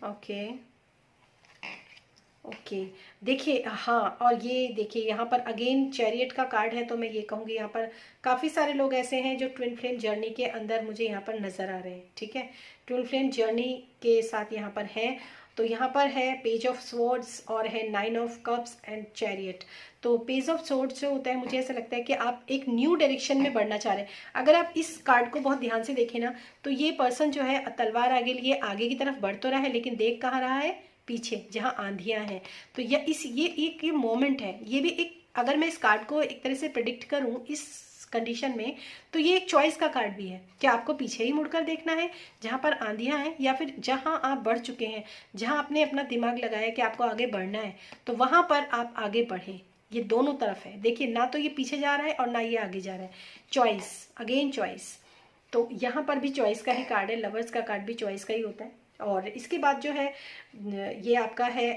ओके देखिए, हाँ, और ये देखिए यहाँ पर अगेन चैरियट का कार्ड है। तो मैं ये कहूँगी यहाँ पर काफ़ी सारे लोग ऐसे हैं जो ट्विन फ्लेम जर्नी के अंदर मुझे यहाँ पर नज़र आ रहे हैं, ठीक है। ट्विन फ्लेम जर्नी के साथ यहाँ पर है। तो यहाँ पर है पेज ऑफ स्वॉर्ड्स और है 9 ऑफ कप्स एंड चैरियट। तो पेज ऑफ स्वॉर्ड्स जो होता है, मुझे ऐसा लगता है कि आप एक न्यू डायरेक्शन में बढ़ना चाह रहे हैं। अगर आप इस कार्ड को बहुत ध्यान से देखें ना, तो ये पर्सन जो है तलवार आगे लिए आगे की तरफ बढ़ तो रहा है, लेकिन देख कहाँ रहा है? पीछे, जहाँ आंधियां हैं। तो ये एक मोमेंट है, ये भी एक, अगर मैं इस कार्ड को एक तरह से प्रिडिक्ट करूं इस कंडीशन में, तो ये एक चॉइस का कार्ड भी है कि आपको पीछे ही मुड़कर देखना है जहाँ पर आंधियां हैं, या फिर जहाँ आप बढ़ चुके हैं, जहाँ आपने अपना दिमाग लगाया कि आपको आगे बढ़ना है, तो वहाँ पर आप आगे बढ़ें। ये दोनों तरफ है, देखिए, ना तो ये पीछे जा रहा है और ना ये आगे जा रहा है। Choice, again choice. तो यहाँ पर भी चॉइस का ही कार्ड है, लवर्स का कार्ड भी चॉइस का ही होता है। और इसके बाद जो है ये आपका है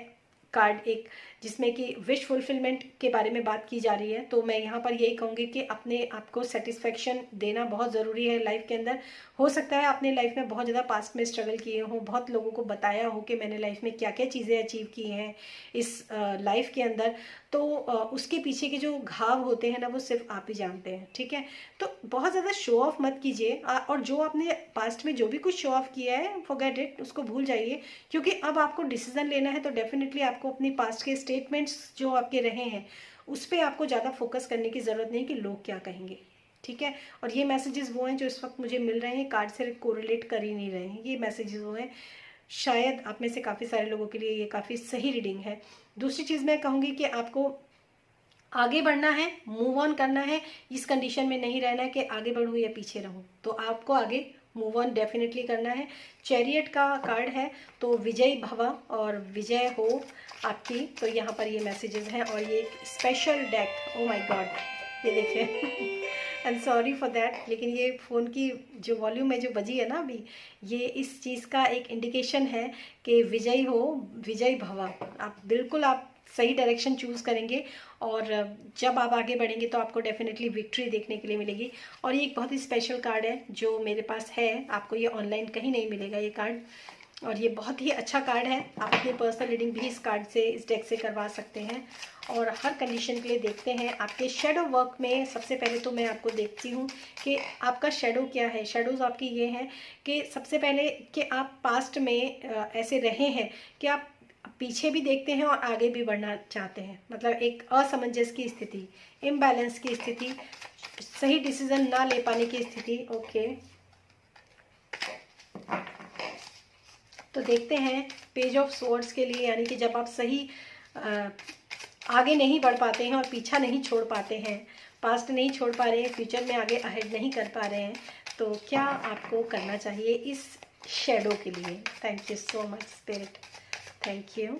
कार्ड एक, जिसमें कि विश फुलफिलमेंट के बारे में बात की जा रही है। तो मैं यहाँ पर यही कहूँगी कि अपने आप को सेटिस्फेक्शन देना बहुत ज़रूरी है लाइफ के अंदर। हो सकता है आपने लाइफ में बहुत ज़्यादा पास्ट में स्ट्रगल किए हो, बहुत लोगों को बताया हो कि मैंने लाइफ में क्या क्या चीज़ें अचीव की हैं इस लाइफ के अंदर, तो उसके पीछे के जो घाव होते हैं ना, वो सिर्फ आप ही जानते हैं, ठीक है। तो बहुत ज़्यादा शो ऑफ मत कीजिए, और जो आपने पास्ट में जो भी कुछ शो ऑफ किया है, फॉरगेट इट, उसको भूल जाइए। क्योंकि अब आपको डिसीजन लेना है, तो डेफिनेटली आपको अपनी पास्ट के स्टेटमेंट्स जो आपके रहे हैं उस पर आपको ज़्यादा फोकस करने की ज़रूरत नहीं कि लोग क्या कहेंगे, ठीक है। और ये मैसेजेस वो हैं जो इस वक्त मुझे मिल रहे हैं, कार्ड से कोरिलेट कर ही नहीं रहे हैं। ये मैसेजेस वो हैं, शायद आप में से काफ़ी सारे लोगों के लिए ये काफ़ी सही रीडिंग है। दूसरी चीज़ मैं कहूँगी कि आपको आगे बढ़ना है, मूव ऑन करना है। इस कंडीशन में नहीं रहना है कि आगे बढ़ूँ या पीछे रहूँ, तो आपको आगे मूव ऑन डेफिनेटली करना है। चैरियट का कार्ड है, तो विजय भवा और विजय हो आपकी। तो यहाँ पर ये मैसेजेस हैं, और ये एक special deck, oh my God, ये देखिए I am sorry for that, लेकिन ये फ़ोन की जो वॉल्यूम है जो बजी है ना अभी, ये इस चीज़ का एक इंडिकेशन है कि विजयी हो, विजय भवा। आप बिल्कुल आप सही डायरेक्शन चूज़ करेंगे, और जब आप आगे बढ़ेंगे तो आपको डेफिनेटली विक्ट्री देखने के लिए मिलेगी। और ये एक बहुत ही स्पेशल कार्ड है जो मेरे पास है, आपको ये ऑनलाइन कहीं नहीं मिलेगा ये कार्ड, और ये बहुत ही अच्छा कार्ड है। आप अपनी पर्सनल रीडिंग भी इस कार्ड से, इस डेक से करवा सकते हैं। और हर कंडीशन के लिए देखते हैं आपके शेडो वर्क में। सबसे पहले तो मैं आपको देखती हूँ कि आपका शेडो क्या है। शेडोज़ आपकी ये हैं कि सबसे पहले कि आप पास्ट में ऐसे रहे हैं कि आप पीछे भी देखते हैं और आगे भी बढ़ना चाहते हैं, मतलब एक असमंजस की स्थिति, इम्बैलेंस की स्थिति, सही डिसीजन ना ले पाने की स्थिति। ओके, तो देखते हैं पेज ऑफ स्वॉर्ड्स के लिए, यानी कि जब आप सही आगे नहीं बढ़ पाते हैं और पीछा नहीं छोड़ पाते हैं, पास्ट नहीं छोड़ पा रहे हैं, फ्यूचर में आगे अहेड नहीं कर पा रहे हैं, तो क्या आपको करना चाहिए इस शेडो के लिए। Thank you so much spirit, thank you.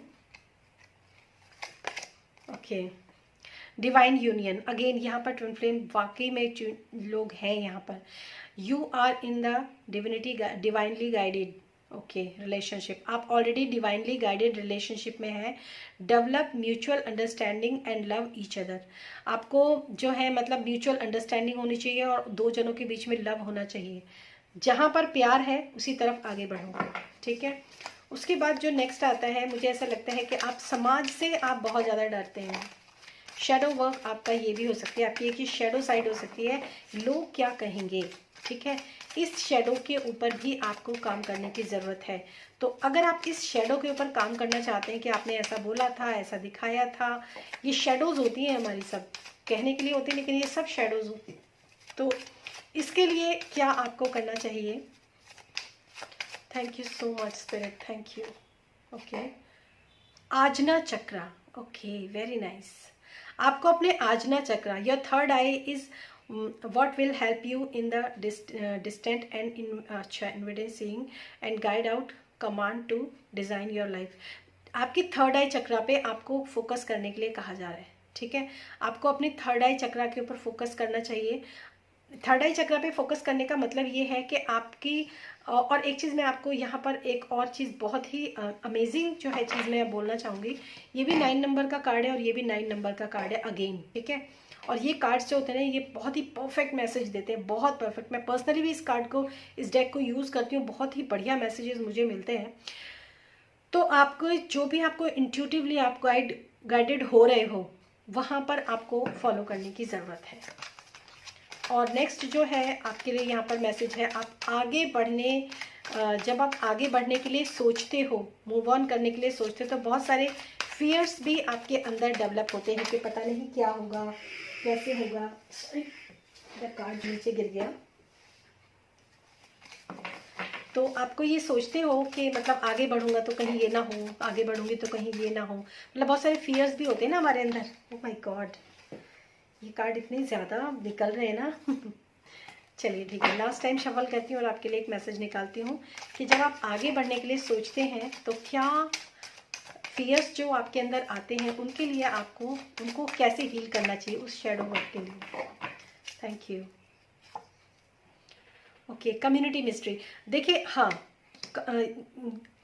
Okay, divine union, again यहाँ पर ट्विन फ्लेम वाकई में लोग हैं यहाँ पर। You are in the divinity divinely guided, okay relationship, आप ऑलरेडी डिवाइनली गाइडेड रिलेशनशिप में हैं। Develop mutual understanding and love each other, आपको जो है मतलब म्यूचुअल अंडरस्टैंडिंग होनी चाहिए और दो जनों के बीच में लव होना चाहिए। जहाँ पर प्यार है उसी तरफ आगे बढ़ो, ठीक है। उसके बाद जो नेक्स्ट आता है, मुझे ऐसा लगता है कि आप समाज से आप बहुत ज़्यादा डरते हैं। शेडो वर्क आपका ये भी हो सकती है, आपकी एक शेडो साइड हो सकती है, लोग क्या कहेंगे, ठीक है। इस शेडो के ऊपर भी आपको काम करने की ज़रूरत है। तो अगर आप इस शेडो के ऊपर काम करना चाहते हैं कि आपने ऐसा बोला था, ऐसा दिखाया था, ये शेडोज़ होती हैं हमारी, सब कहने के लिए होती है लेकिन ये सब शेडोज़ होती हैं। तो इसके लिए क्या आपको करना चाहिए? Thank you so much spirit, thank you. Okay, Ajna chakra, okay very nice. आपको अपने Ajna chakra, your third eye is what will help you in the distant and evidencing and guide out command to design your life। आपकी third आई चक्रा पे आपको focus करने के लिए कहा जा रहा है, ठीक है। आपको अपनी थर्ड आई चक्रा के ऊपर फोकस करना चाहिए। थर्ड आई चक्रा पे फोकस करने का मतलब ये है कि आपकी और एक चीज़ मैं आपको यहाँ पर एक और चीज़ बहुत ही अमेजिंग जो है चीज़ मैं बोलना चाहूँगी। ये भी 9 नंबर का कार्ड है और ये भी 9 नंबर का कार्ड है अगेन, ठीक है। और ये कार्ड्स जो होते हैं ना, ये बहुत ही परफेक्ट मैसेज देते हैं, बहुत परफेक्ट। मैं पर्सनली भी इस कार्ड को, इस डेक को यूज़ करती हूँ, बहुत ही बढ़िया मैसेजेस मुझे मिलते हैं। तो आपको जो भी आपको इंट्यूटिवली आप गाइडेड हो रहे हो, वहाँ पर आपको फॉलो करने की ज़रूरत है। और नेक्स्ट जो है आपके लिए यहाँ पर मैसेज है, आप आगे बढ़ने, जब आप आगे बढ़ने के लिए सोचते हो, मूव ऑन करने के लिए सोचते हो, तो बहुत सारे फियर्स भी आपके अंदर डेवलप होते हैं कि पता नहीं क्या होगा, कैसे होगा। सॉरी, कार्ड नीचे गिर गया। तो आपको ये सोचते हो कि मतलब आगे बढ़ूंगा तो कहीं ये ना हो, आगे बढ़ूंगी तो कहीं ये ना हो, मतलब बहुत सारे फियर्स भी होते हैं ना हमारे अंदर। ओह माय गॉड, ये कार्ड इतने ज़्यादा निकल रहे हैं ना। चलिए ठीक है, लास्ट टाइम शफल करती हूँ और आपके लिए एक मैसेज निकालती हूँ कि जब आप आगे बढ़ने के लिए सोचते हैं तो क्या फियर्स जो आपके अंदर आते हैं उनके लिए आपको उनको कैसे हील करना चाहिए उस शेडो वर्क के लिए। Thank you. Okay, community mystery, देखिए हाँ,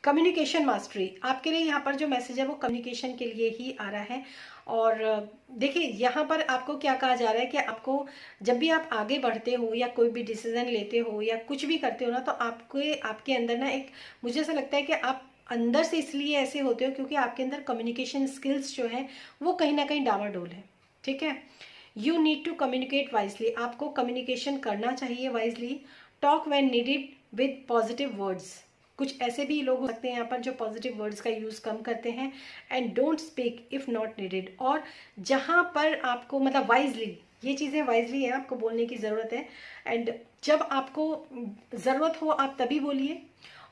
कम्युनिकेशन मास्टरी आपके लिए यहाँ पर जो मैसेज है वो कम्युनिकेशन के लिए ही आ रहा है। और देखिए यहाँ पर आपको क्या कहा जा रहा है कि आपको जब भी आप आगे बढ़ते हो या कोई भी डिसीजन लेते हो या कुछ भी करते हो ना, तो आपके अंदर ना एक, मुझे ऐसा लगता है कि आप अंदर से इसलिए ऐसे होते हो क्योंकि आपके अंदर कम्युनिकेशन स्किल्स जो है वो कहीं ना कहीं डावाडोल है, ठीक है। You need to communicate wisely, आपको कम्युनिकेशन करना चाहिए wisely. Talk when needed with positive words, कुछ ऐसे भी लोग हो सकते हैं यहाँ पर जो पॉजिटिव वर्ड्स का यूज़ कम करते हैं। And don't speak if not needed, और जहाँ पर आपको मतलब वाइजली, ये चीज़ें वाइजली है, आपको बोलने की ज़रूरत है। एंड जब आपको ज़रूरत हो आप तभी बोलिए,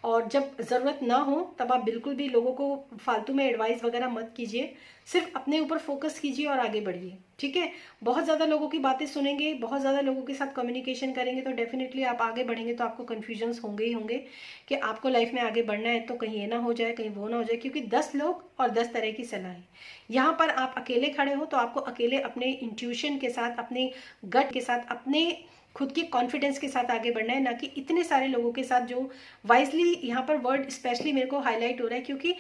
और जब ज़रूरत ना हो तब आप बिल्कुल भी लोगों को फालतू में एडवाइस वगैरह मत कीजिए, सिर्फ अपने ऊपर फोकस कीजिए और आगे बढ़िए, ठीक है। बहुत ज़्यादा लोगों की बातें सुनेंगे, बहुत ज़्यादा लोगों के साथ कम्युनिकेशन करेंगे तो डेफिनेटली आप आगे बढ़ेंगे तो आपको कन्फ्यूजन्स होंगे ही होंगे कि आपको लाइफ में आगे बढ़ना है तो कहीं ये ना हो जाए, कहीं वो ना हो जाए, क्योंकि 10 लोग और 10 तरह की सलाह है। यहाँ पर आप अकेले खड़े हो तो आपको अकेले अपने इंट्यूशन के साथ, अपने गट के साथ, अपने खुद के कॉन्फिडेंस के साथ आगे बढ़ना है, ना कि इतने सारे लोगों के साथ जो वाइजली, यहाँ पर वर्ड स्पेशली मेरे को हाईलाइट हो रहा है क्योंकि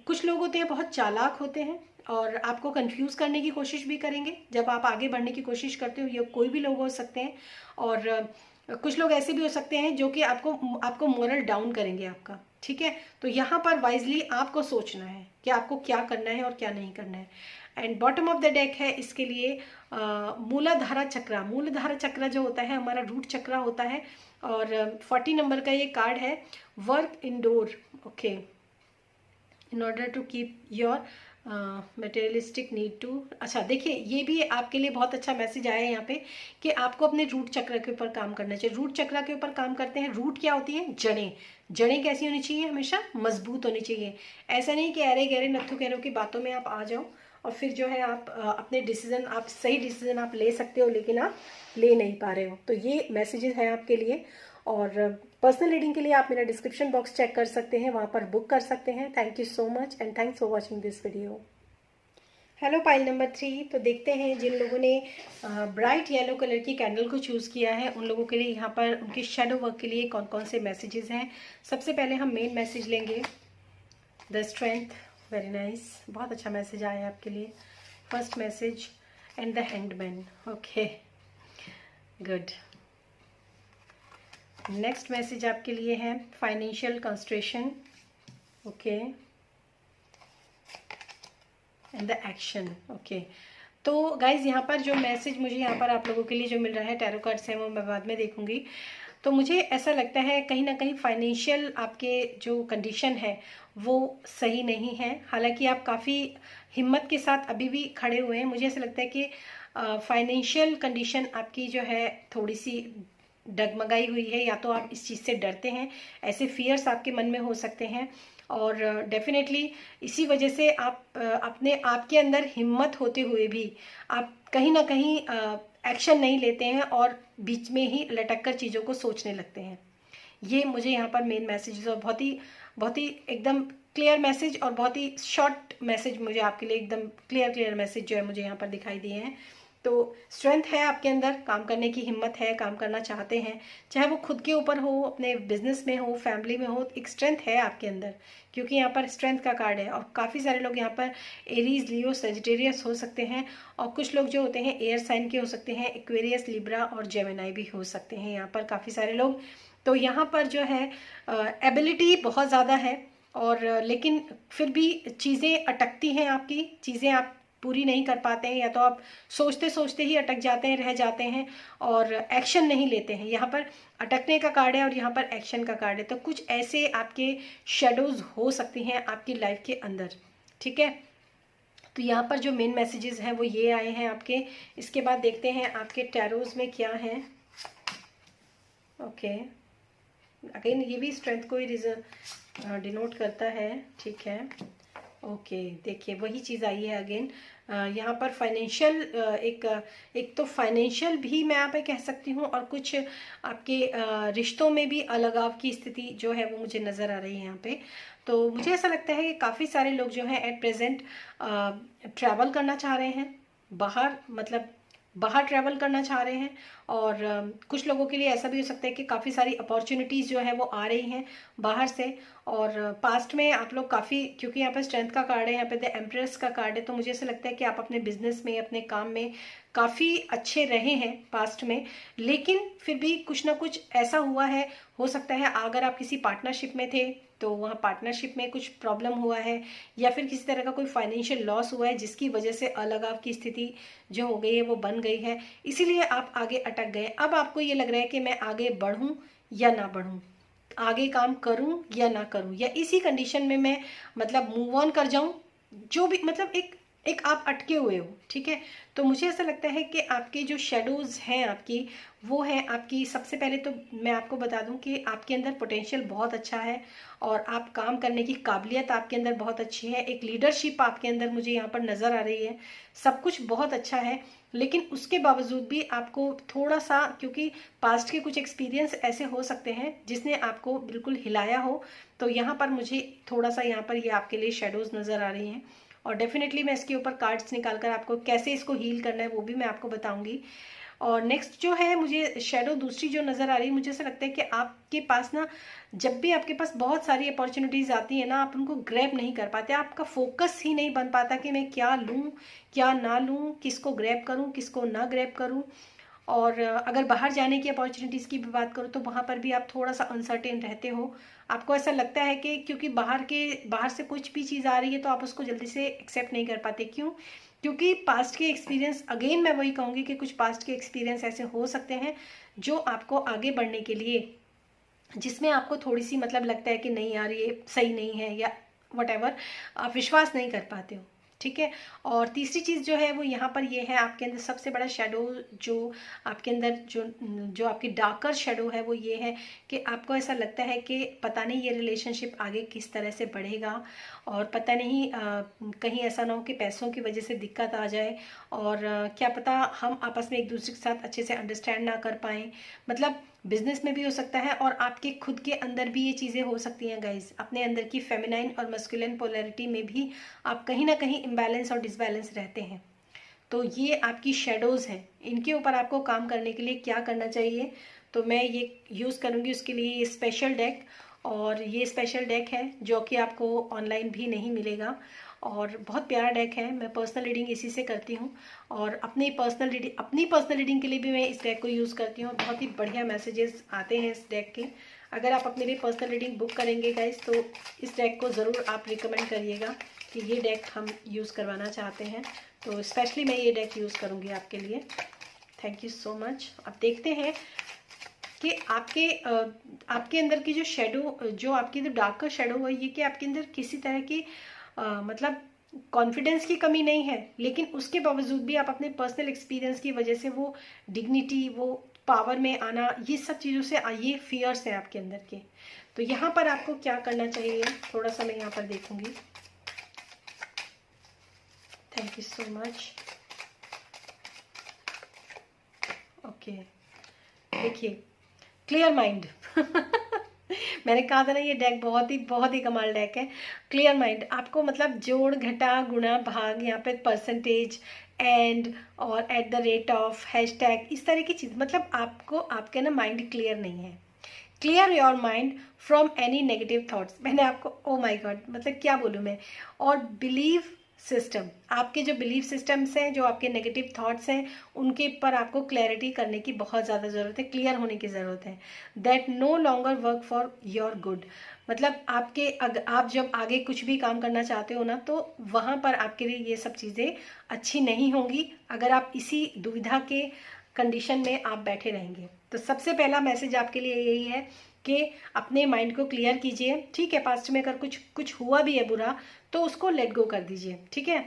कुछ लोग होते हैं बहुत चालाक होते हैं और आपको कंफ्यूज करने की कोशिश भी करेंगे जब आप आगे बढ़ने की कोशिश करते हो। ये कोई भी लोग हो सकते हैं, और कुछ लोग ऐसे भी हो सकते हैं जो कि आपको मोरल डाउन करेंगे आपका, ठीक है। तो यहाँ पर वाइजली आपको सोचना है कि आपको क्या करना है और क्या नहीं करना है। And bottom of the deck है इसके लिए मूलाधारा चक्रा। मूलाधारा चक्रा जो होता है हमारा रूट चक्रा होता है, और 40 नंबर का ये कार्ड है, work indoor, okay, in order to keep your materialistic need to. अच्छा देखिए, ये भी आपके लिए बहुत अच्छा मैसेज आया है यहाँ पे कि आपको अपने रूट चक्र के ऊपर काम करना चाहिए। रूट चक्र के ऊपर काम करते हैं, रूट क्या होती है, जड़ें। जड़ें कैसी होनी चाहिए, हमेशा मजबूत होनी चाहिए। ऐसा नहीं कि अरे गहरे नत्थु गहरों की बातों में आप आ जाओ और फिर जो है आप अपने डिसीजन, आप सही डिसीजन आप ले सकते हो लेकिन आप ले नहीं पा रहे हो। तो ये मैसेजेस है आपके लिए। और पर्सनल रीडिंग के लिए आप मेरा डिस्क्रिप्शन बॉक्स चेक कर सकते हैं, वहाँ पर बुक कर सकते हैं। Thank you so much and thanks for watching this video. Hello pile number 3। तो देखते हैं जिन लोगों ने ब्राइट येलो कलर की कैंडल को चूज़ किया है उन लोगों के लिए यहाँ पर उनके शेडो वर्क के लिए कौन कौन से मैसेजेस हैं। सबसे पहले हम मेन मैसेज लेंगे, द स्ट्रेंथ। वेरी नाइस, बहुत अच्छा मैसेज आया है आपके लिए। First message, and the handman. Okay, good. Next message आपके लिए है financial concentration. Okay, and the action. Okay, तो गाइज यहाँ पर जो मैसेज मुझे यहाँ पर आप लोगों के लिए जो मिल रहा है टैरो कार्ड्स हैं वो मैं बाद में देखूंगी। तो मुझे ऐसा लगता है कहीं ना कहीं फाइनेंशियल आपके जो कंडीशन है वो सही नहीं है। हालांकि आप काफ़ी हिम्मत के साथ अभी भी खड़े हुए हैं। मुझे ऐसा लगता है कि फाइनेंशियल कंडीशन आपकी जो है थोड़ी सी डगमगाई हुई है, या तो आप इस चीज़ से डरते हैं, ऐसे फियर्स आपके मन में हो सकते हैं। और डेफिनेटली इसी वजह से आप अपने आपके अंदर हिम्मत होते हुए भी आप कहीं ना कहीं एक्शन नहीं लेते हैं और बीच में ही लटक कर चीज़ों को सोचने लगते हैं। ये मुझे यहाँ पर मेन मैसेज और बहुत ही एकदम क्लियर मैसेज और बहुत ही शॉर्ट मैसेज मुझे आपके लिए एकदम क्लियर मैसेज जो है मुझे यहाँ पर दिखाई दिए हैं। तो स्ट्रेंथ है आपके अंदर, काम करने की हिम्मत है, काम करना चाहते हैं, चाहे वो खुद के ऊपर हो, अपने बिजनेस में हो, फैमिली में हो, एक स्ट्रेंथ है आपके अंदर, क्योंकि यहाँ पर स्ट्रेंथ का कार्ड है। और काफ़ी सारे लोग यहाँ पर एरीज, लियो, सेजिटेरियस हो सकते हैं, और कुछ लोग जो होते हैं एयर साइन के हो सकते हैं, एक्वेरियस, लिब्रा और जेमिनाई भी हो सकते हैं यहाँ पर काफ़ी सारे लोग। तो यहाँ पर जो है एबिलिटी बहुत ज़्यादा है, और लेकिन फिर भी चीज़ें अटकती हैं, आपकी चीज़ें आप पूरी नहीं कर पाते हैं, या तो आप सोचते सोचते ही अटक जाते हैं, रह जाते हैं और एक्शन नहीं लेते हैं। यहाँ पर अटकने का कार्ड है और यहाँ पर एक्शन का कार्ड है। तो कुछ ऐसे आपके शेडोज हो सकती हैं आपकी लाइफ के अंदर, ठीक है। तो यहाँ पर जो मेन मैसेजेस हैं वो ये आए हैं आपके। इसके बाद देखते हैं आपके टैरोज में क्या है। ओके, अगेन ये भी स्ट्रेंथ को ही डिनोट करता है, ठीक है। ओके, देखिए वही चीज़ आई है अगेन। यहाँ पर फाइनेंशियल एक तो फाइनेंशियल भी मैं यहाँ पे कह सकती हूँ, और कुछ आपके रिश्तों में भी अलगाव की स्थिति जो है वो मुझे नज़र आ रही है यहाँ पे। तो मुझे ऐसा लगता है कि काफ़ी सारे लोग जो हैं एट प्रेजेंट ट्रैवल करना चाह रहे हैं बाहर, मतलब बाहर ट्रैवल करना चाह रहे हैं। और कुछ लोगों के लिए ऐसा भी हो सकता है कि काफ़ी सारी अपॉर्चुनिटीज़ जो है वो आ रही हैं बाहर से। और पास्ट में आप लोग काफ़ी, क्योंकि यहाँ पर स्ट्रेंथ का कार्ड है, यहाँ पे द एम्प्रेस का कार्ड है, तो मुझे ऐसा लगता है कि आप अपने बिजनेस में, अपने काम में काफ़ी अच्छे रहे हैं पास्ट में। लेकिन फिर भी कुछ ना कुछ ऐसा हुआ है, हो सकता है अगर आप किसी पार्टनरशिप में थे तो वहाँ पार्टनरशिप में कुछ प्रॉब्लम हुआ है, या फिर किसी तरह का कोई फाइनेंशियल लॉस हुआ है जिसकी वजह से अलगाव की स्थिति जो हो गई है वो बन गई है, इसीलिए आप आगे अटक गए। अब आपको ये लग रहा है कि मैं आगे बढ़ूं या ना बढ़ूं, आगे काम करूं या ना करूं, या इसी कंडीशन में मैं मतलब मूव ऑन कर जाऊं, जो भी मतलब एक एक आप अटके हुए हो, ठीक है। तो मुझे ऐसा लगता है कि आपके जो शेडोज हैं आपकी, वो है आपकी। सबसे पहले तो मैं आपको बता दूं कि आपके अंदर पोटेंशियल बहुत अच्छा है, और आप काम करने की काबिलियत आपके अंदर बहुत अच्छी है, एक लीडरशिप आपके अंदर मुझे यहाँ पर नज़र आ रही है, सब कुछ बहुत अच्छा है। लेकिन उसके बावजूद भी आपको थोड़ा सा, क्योंकि पास्ट के कुछ एक्सपीरियंस ऐसे हो सकते हैं जिसने आपको बिल्कुल हिलाया हो, तो यहाँ पर मुझे थोड़ा सा यहाँ पर ये आपके लिए शेडोज नज़र आ रही हैं। और डेफिनेटली मैं इसके ऊपर कार्ड्स निकालकर आपको कैसे इसको हील करना है वो भी मैं आपको बताऊंगी। और नेक्स्ट जो है मुझे शेडो दूसरी जो नज़र आ रही है, मुझे ऐसा लगता है कि आपके पास ना, जब भी आपके पास बहुत सारी अपॉर्चुनिटीज़ आती है ना, आप उनको ग्रैब नहीं कर पाते, आपका फोकस ही नहीं बन पाता कि मैं क्या लूँ क्या ना लूँ, किसको ग्रैब करूँ किसको ना ग्रैब करूँ। और अगर बाहर जाने की अपॉर्चुनिटीज़ की भी बात करूँ तो वहाँ पर भी आप थोड़ा सा अनसर्टेन रहते हो। आपको ऐसा लगता है कि क्योंकि बाहर से कुछ भी चीज़ आ रही है तो आप उसको जल्दी से एक्सेप्ट नहीं कर पाते। क्यों? क्योंकि पास्ट के एक्सपीरियंस, अगेन मैं वही कहूँगी कि कुछ पास्ट के एक्सपीरियंस ऐसे हो सकते हैं जो आपको आगे बढ़ने के लिए, जिसमें आपको थोड़ी सी मतलब लगता है कि नहीं यार ये सही नहीं है, या वट आप विश्वास नहीं कर पाते हो, ठीक है। और तीसरी चीज़ जो है वो यहाँ पर ये है, आपके अंदर सबसे बड़ा शेडो जो आपके अंदर जो आपकी डार्कर शेडो है वो ये है कि आपको ऐसा लगता है कि पता नहीं ये रिलेशनशिप आगे किस तरह से बढ़ेगा, और पता नहीं कहीं ऐसा ना हो कि पैसों की वजह से दिक्कत आ जाए, और क्या पता हम आपस में एक दूसरे के साथ अच्छे से अंडरस्टैंड ना कर पाएँ। मतलब बिजनेस में भी हो सकता है, और आपके खुद के अंदर भी ये चीज़ें हो सकती हैं गाइज। अपने अंदर की फेमिनाइन और मस्कुलिन पोलैरिटी में भी आप कहीं ना कहीं इम्बैलेंस और डिसबैलेंस रहते हैं। तो ये आपकी शेडोज़ हैं, इनके ऊपर आपको काम करने के लिए क्या करना चाहिए, तो मैं ये यूज़ करूँगी उसके लिए ये स्पेशल डेक। और ये स्पेशल डेक है जो कि आपको ऑनलाइन भी नहीं मिलेगा, और बहुत प्यारा डेक है। मैं पर्सनल रीडिंग इसी से करती हूँ, और अपनी पर्सनल रीडिंग के लिए भी मैं इस डेक को यूज़ करती हूँ। बहुत ही बढ़िया मैसेजेस आते हैं इस डेक के। अगर आप अपने लिए पर्सनल रीडिंग बुक करेंगे गाइज, तो इस डेक को ज़रूर आप रिकमेंड करिएगा कि ये डेक हम यूज़ करवाना चाहते हैं। तो स्पेशली मैं ये डेक यूज़ करूँगी आपके लिए। Thank you so much. अब देखते हैं कि आपके अंदर की जो शेडो, जो आपकी जो डार्कर शेडो है, ये कि आपके अंदर किसी तरह की मतलब कॉन्फिडेंस की कमी नहीं है, लेकिन उसके बावजूद भी आप अपने पर्सनल एक्सपीरियंस की वजह से वो डिग्निटी, वो पावर में आना, ये सब चीज़ों से ये फियर्स हैं आपके अंदर के। तो यहाँ पर आपको क्या करना चाहिए, थोड़ा सा मैं यहाँ पर देखूंगी। Thank you so much. Okay, देखिए, क्लियर माइंड मैंने कहा था ना ये डेक बहुत ही कमाल डेक है। क्लियर माइंड आपको मतलब जोड़ घटा गुणा भाग, यहाँ पे परसेंटेज, एंड और at the rate of, hashtag, इस तरह की चीज़, मतलब आपको आपके ना माइंड क्लियर नहीं है। Clear your mind from any negative thoughts. मैंने आपको, ओ माय गॉड, मतलब क्या बोलूँ मैं। और बिलीव सिस्टम, आपके जो बिलीफ सिस्टम्स हैं, जो आपके नेगेटिव थॉट्स हैं, उनके ऊपर आपको क्लैरिटी करने की बहुत ज़्यादा ज़रूरत है, क्लियर होने की ज़रूरत है। That no longer work for your good, मतलब आप जब आगे कुछ भी काम करना चाहते हो ना, तो वहाँ पर आपके लिए ये सब चीज़ें अच्छी नहीं होंगी अगर आप इसी दुविधा के कंडीशन में आप बैठे रहेंगे। तो सबसे पहला मैसेज आपके लिए यही है कि अपने माइंड को क्लियर कीजिए। ठीक है, पास्ट में अगर कुछ हुआ भी है बुरा, तो उसको लेट गो कर दीजिए। ठीक है,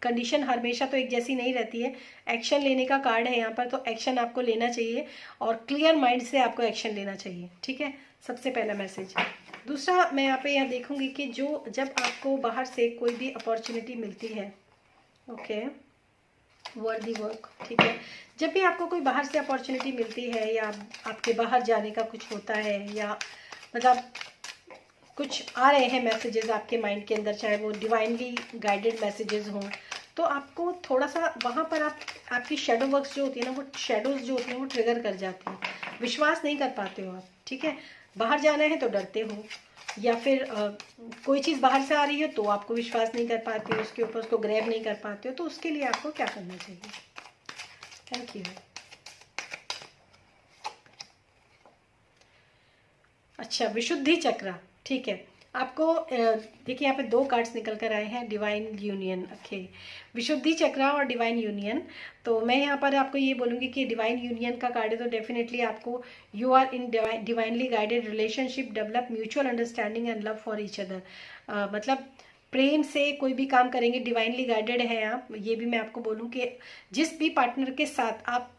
कंडीशन हमेशा तो एक जैसी नहीं रहती है। एक्शन लेने का कार्ड है यहाँ पर, तो एक्शन आपको लेना चाहिए और क्लियर माइंड से आपको एक्शन लेना चाहिए। ठीक है, सबसे पहला मैसेज। दूसरा, मैं यहाँ पे देखूंगी कि जब आपको बाहर से कोई भी अपॉर्चुनिटी मिलती है, ओके, वर्दी वर्क, ठीक है, जब भी आपको कोई बाहर से अपॉर्चुनिटी मिलती है, या आपके बाहर जाने का कुछ होता है, या मतलब कुछ आ रहे हैं मैसेजेस आपके माइंड के अंदर, चाहे वो डिवाइनली गाइडेड मैसेजेस हों, तो आपको थोड़ा सा वहाँ पर आपकी शेडो वर्क्स जो होती है ना, वो शेडोज जो होती हैं वो ट्रिगर कर जाती हैं। विश्वास नहीं कर पाते हो आप। ठीक है, बाहर जाना है तो डरते हो, या फिर कोई चीज़ बाहर से आ रही है तो आपको विश्वास नहीं कर पाते हो, उसके ऊपर उसको ग्रैब नहीं कर पाते हो। तो उसके लिए आपको क्या करना चाहिए? Thank you. अच्छा, विशुद्धि चक्र, ठीक है। आपको देखिए यहाँ पे 2 कार्ड्स निकल कर आए हैं, डिवाइन यूनियन। ओके, विशुद्धि चक्र और डिवाइन यूनियन। तो मैं यहाँ पर आपको ये बोलूँगी कि डिवाइन यूनियन का कार्ड है, तो डेफिनेटली आपको you are in divinely guided relationship, develop mutual understanding and love for each other. मतलब प्रेम से कोई भी काम करेंगे, डिवाइनली गाइडेड हैं आप। ये भी मैं आपको बोलूँ कि जिस भी पार्टनर के साथ आप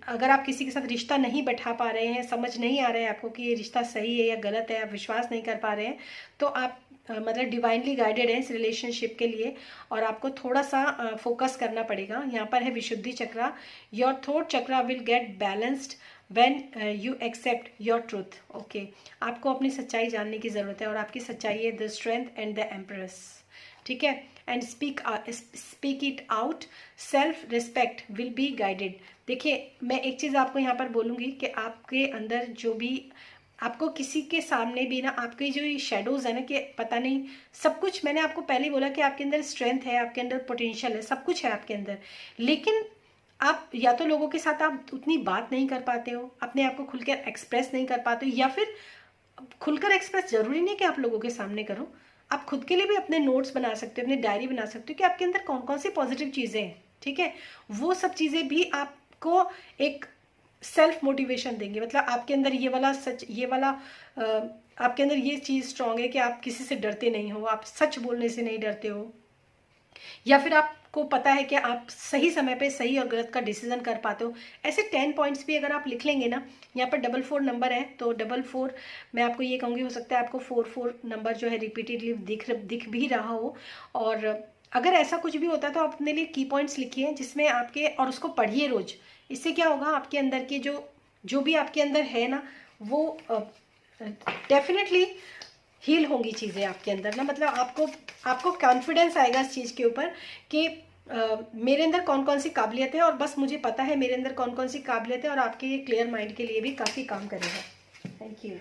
अगर आप किसी के साथ रिश्ता नहीं बैठा पा रहे हैं, समझ नहीं आ रहा है आपको कि ये रिश्ता सही है या गलत है, आप विश्वास नहीं कर पा रहे हैं, तो आप मतलब डिवाइनली गाइडेड है इस रिलेशनशिप के लिए, और आपको थोड़ा सा फोकस करना पड़ेगा। यहाँ पर है विशुद्धि चक्र। योर थॉट चक्र will get balanced when you accept your truth। Okay, आपको अपनी सच्चाई जानने की ज़रूरत है, और आपकी सच्चाई है the strength and the empress. ठीक है, and speak it out, self respect will be guided. देखिए, मैं एक चीज़ आपको यहाँ पर बोलूँगी कि आपके अंदर जो भी आपको किसी के सामने भी ना, आपके जो ये शेडोज है ना, कि पता नहीं सब कुछ, मैंने आपको पहले ही बोला कि आपके अंदर स्ट्रेंथ है, आपके अंदर पोटेंशियल है, सब कुछ है आपके अंदर, लेकिन आप या तो लोगों के साथ आप उतनी बात नहीं कर पाते हो, अपने आप को खुलकर एक्सप्रेस नहीं कर पाते हो, या फिर खुलकर एक्सप्रेस जरूरी नहीं कि आप लोगों के सामने करो, आप खुद के लिए भी अपने नोट्स बना सकते हो, अपनी डायरी बना सकते हो कि आपके अंदर कौन कौन सी पॉजिटिव चीज़ें हैं। ठीक है, वो सब चीज़ें भी आपको एक सेल्फ मोटिवेशन देंगे। मतलब आपके अंदर ये वाला सच, ये वाला आपके अंदर ये चीज़ स्ट्रांग है कि आप किसी से डरते नहीं हो, आप सच बोलने से नहीं डरते हो, या फिर आपको पता है कि आप सही समय पे सही और गलत का डिसीजन कर पाते हो। ऐसे 10 पॉइंट्स भी अगर आप लिख लेंगे ना, यहाँ पर 44 नंबर है, तो 44 मैं आपको ये कहूँगी, हो सकता है आपको 44 नंबर जो है रिपीटेडली दिख भी रहा हो। और अगर ऐसा कुछ भी होता है तो आप अपने लिए की पॉइंट्स लिखिए जिसमें आपके, और उसको पढ़िए रोज। इससे क्या होगा, आपके अंदर की जो जो भी आपके अंदर है ना, वो डेफिनेटली हील होंगी चीज़ें आपके अंदर ना। मतलब आपको कॉन्फिडेंस आएगा इस चीज़ के ऊपर कि मेरे अंदर कौन कौन सी काबिलियत है, और बस मुझे पता है मेरे अंदर कौन कौन सी काबिलियत है, और आपके ये क्लियर माइंड के लिए भी काफ़ी काम करेगा। Thank you.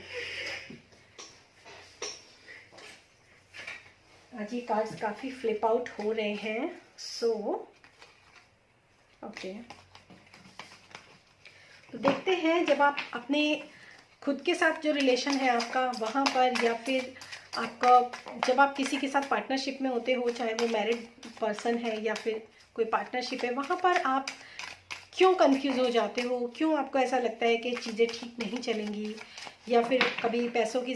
आज ये कार्ड्स काफ़ी फ्लिप आउट हो रहे हैं, सो ओके। तो देखते हैं, जब आप अपने खुद के साथ जो रिलेशन है आपका वहाँ पर, या फिर आपका जब आप किसी के साथ पार्टनरशिप में होते हो, चाहे वो मैरिड पर्सन है या फिर कोई पार्टनरशिप है, वहाँ पर आप क्यों कंफ्यूज हो जाते हो, क्यों आपको ऐसा लगता है कि चीज़ें ठीक नहीं चलेंगी, या फिर कभी पैसों की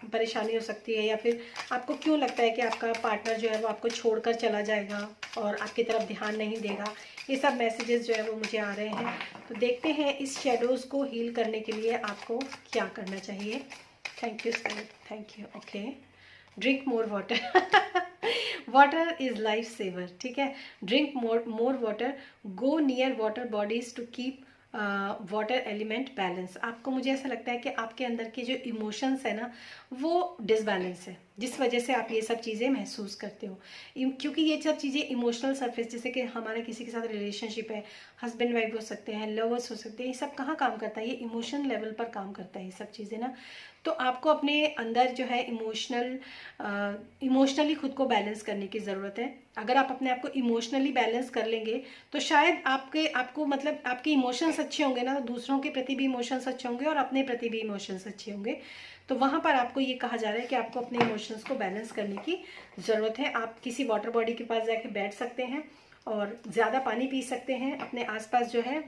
परेशानी हो सकती है, या फिर आपको क्यों लगता है कि आपका पार्टनर जो है वो आपको छोड़कर चला जाएगा और आपकी तरफ ध्यान नहीं देगा। ये सब मैसेजेस जो है वो मुझे आ रहे हैं। तो देखते हैं इस शेडोज़ को हील करने के लिए आपको क्या करना चाहिए। Thank you sir, thank you. Okay, drink more water. Water is life saver, ठीक है। Drink more water, go near water bodies to keep water element balance. आपको मुझे ऐसा लगता है कि आपके अंदर के जो इमोशंस है ना, वो डिसबैलेंस है, जिस वजह से आप ये सब चीज़ें महसूस करते हो। क्योंकि ये सब चीज़ें इमोशनल सरफेस, जैसे कि हमारा किसी के साथ रिलेशनशिप है, हस्बैंड वाइफ हो सकते हैं, लवर्स हो सकते हैं, ये सब कहाँ काम करता है, ये इमोशन लेवल पर काम करता है ये सब चीज़ें ना। तो आपको अपने अंदर जो है इमोशनली खुद को बैलेंस करने की ज़रूरत है। अगर आप अपने आप को इमोशनली बैलेंस कर लेंगे तो शायद आपको मतलब आपके इमोशंस अच्छे होंगे ना, तो दूसरों के प्रति भी इमोशंस अच्छे होंगे और अपने प्रति भी इमोशंस अच्छे होंगे। तो वहाँ पर आपको ये कहा जा रहा है कि आपको अपने इमोशंस को बैलेंस करने की ज़रूरत है। आप किसी वाटर बॉडी के पास जाके बैठ सकते हैं और ज़्यादा पानी पी सकते हैं। अपने आसपास जो है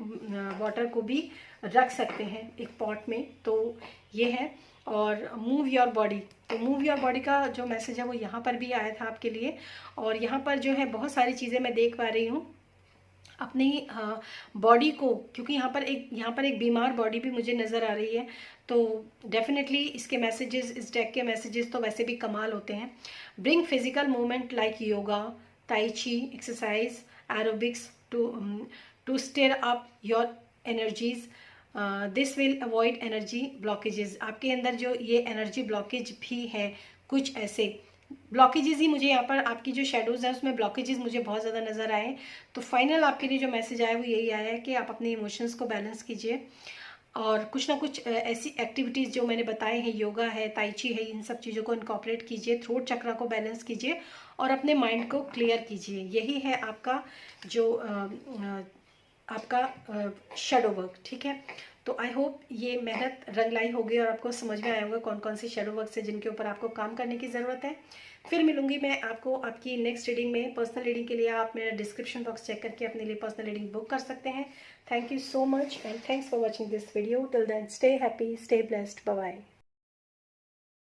वाटर को भी रख सकते हैं एक पॉट में। तो ये है। और मूव योर बॉडी, तो मूव योर बॉडी का जो मैसेज है वो यहाँ पर भी आया था आपके लिए। और यहाँ पर जो है बहुत सारी चीज़ें मैं देख पा रही हूँ अपनी बॉडी को, क्योंकि यहाँ पर एक बीमार बॉडी भी मुझे नज़र आ रही है। तो डेफिनेटली इसके मैसेजेस, इस डेक के मैसेजेस तो वैसे भी कमाल होते हैं। Bring physical movement like yoga, tai chi exercise, aerobics to stir up your energies. This will avoid energy blockages. आपके अंदर जो ये एनर्जी ब्लॉकेज भी है, कुछ ऐसे ब्लॉकेजेस ही मुझे यहाँ पर आपकी जो शेडोज़ हैं उसमें ब्लॉकेजेस मुझे बहुत ज़्यादा नज़र आए। तो फाइनल आपके लिए जो मैसेज आया वो यही आया है कि आप अपने इमोशंस को बैलेंस कीजिए, और कुछ ना कुछ ऐसी एक्टिविटीज़ जो मैंने बताए हैं, योगा है, ताई ची है, इन सब चीज़ों को इनकॉर्पोरेट कीजिए। थ्रोट चक्रा को बैलेंस कीजिए और अपने माइंड को क्लियर कीजिए। यही है आपका जो आपका शेडो वर्क, ठीक है। तो आई होप ये मेहनत रंग लाई होगी और आपको समझ में आया होगा कौन कौन सी शेडो वर्क है जिनके ऊपर आपको काम करने की ज़रूरत है। फिर मिलूंगी मैं आपको आपकी नेक्स्ट रीडिंग में। पर्सनल रीडिंग के लिए आप मेरा डिस्क्रिप्शन बॉक्स चेक करके अपने लिए पर्सनल रीडिंग बुक कर सकते हैं। Thank you so much and thanks for watching this video. Till then stay happy, stay blessed, bye bye.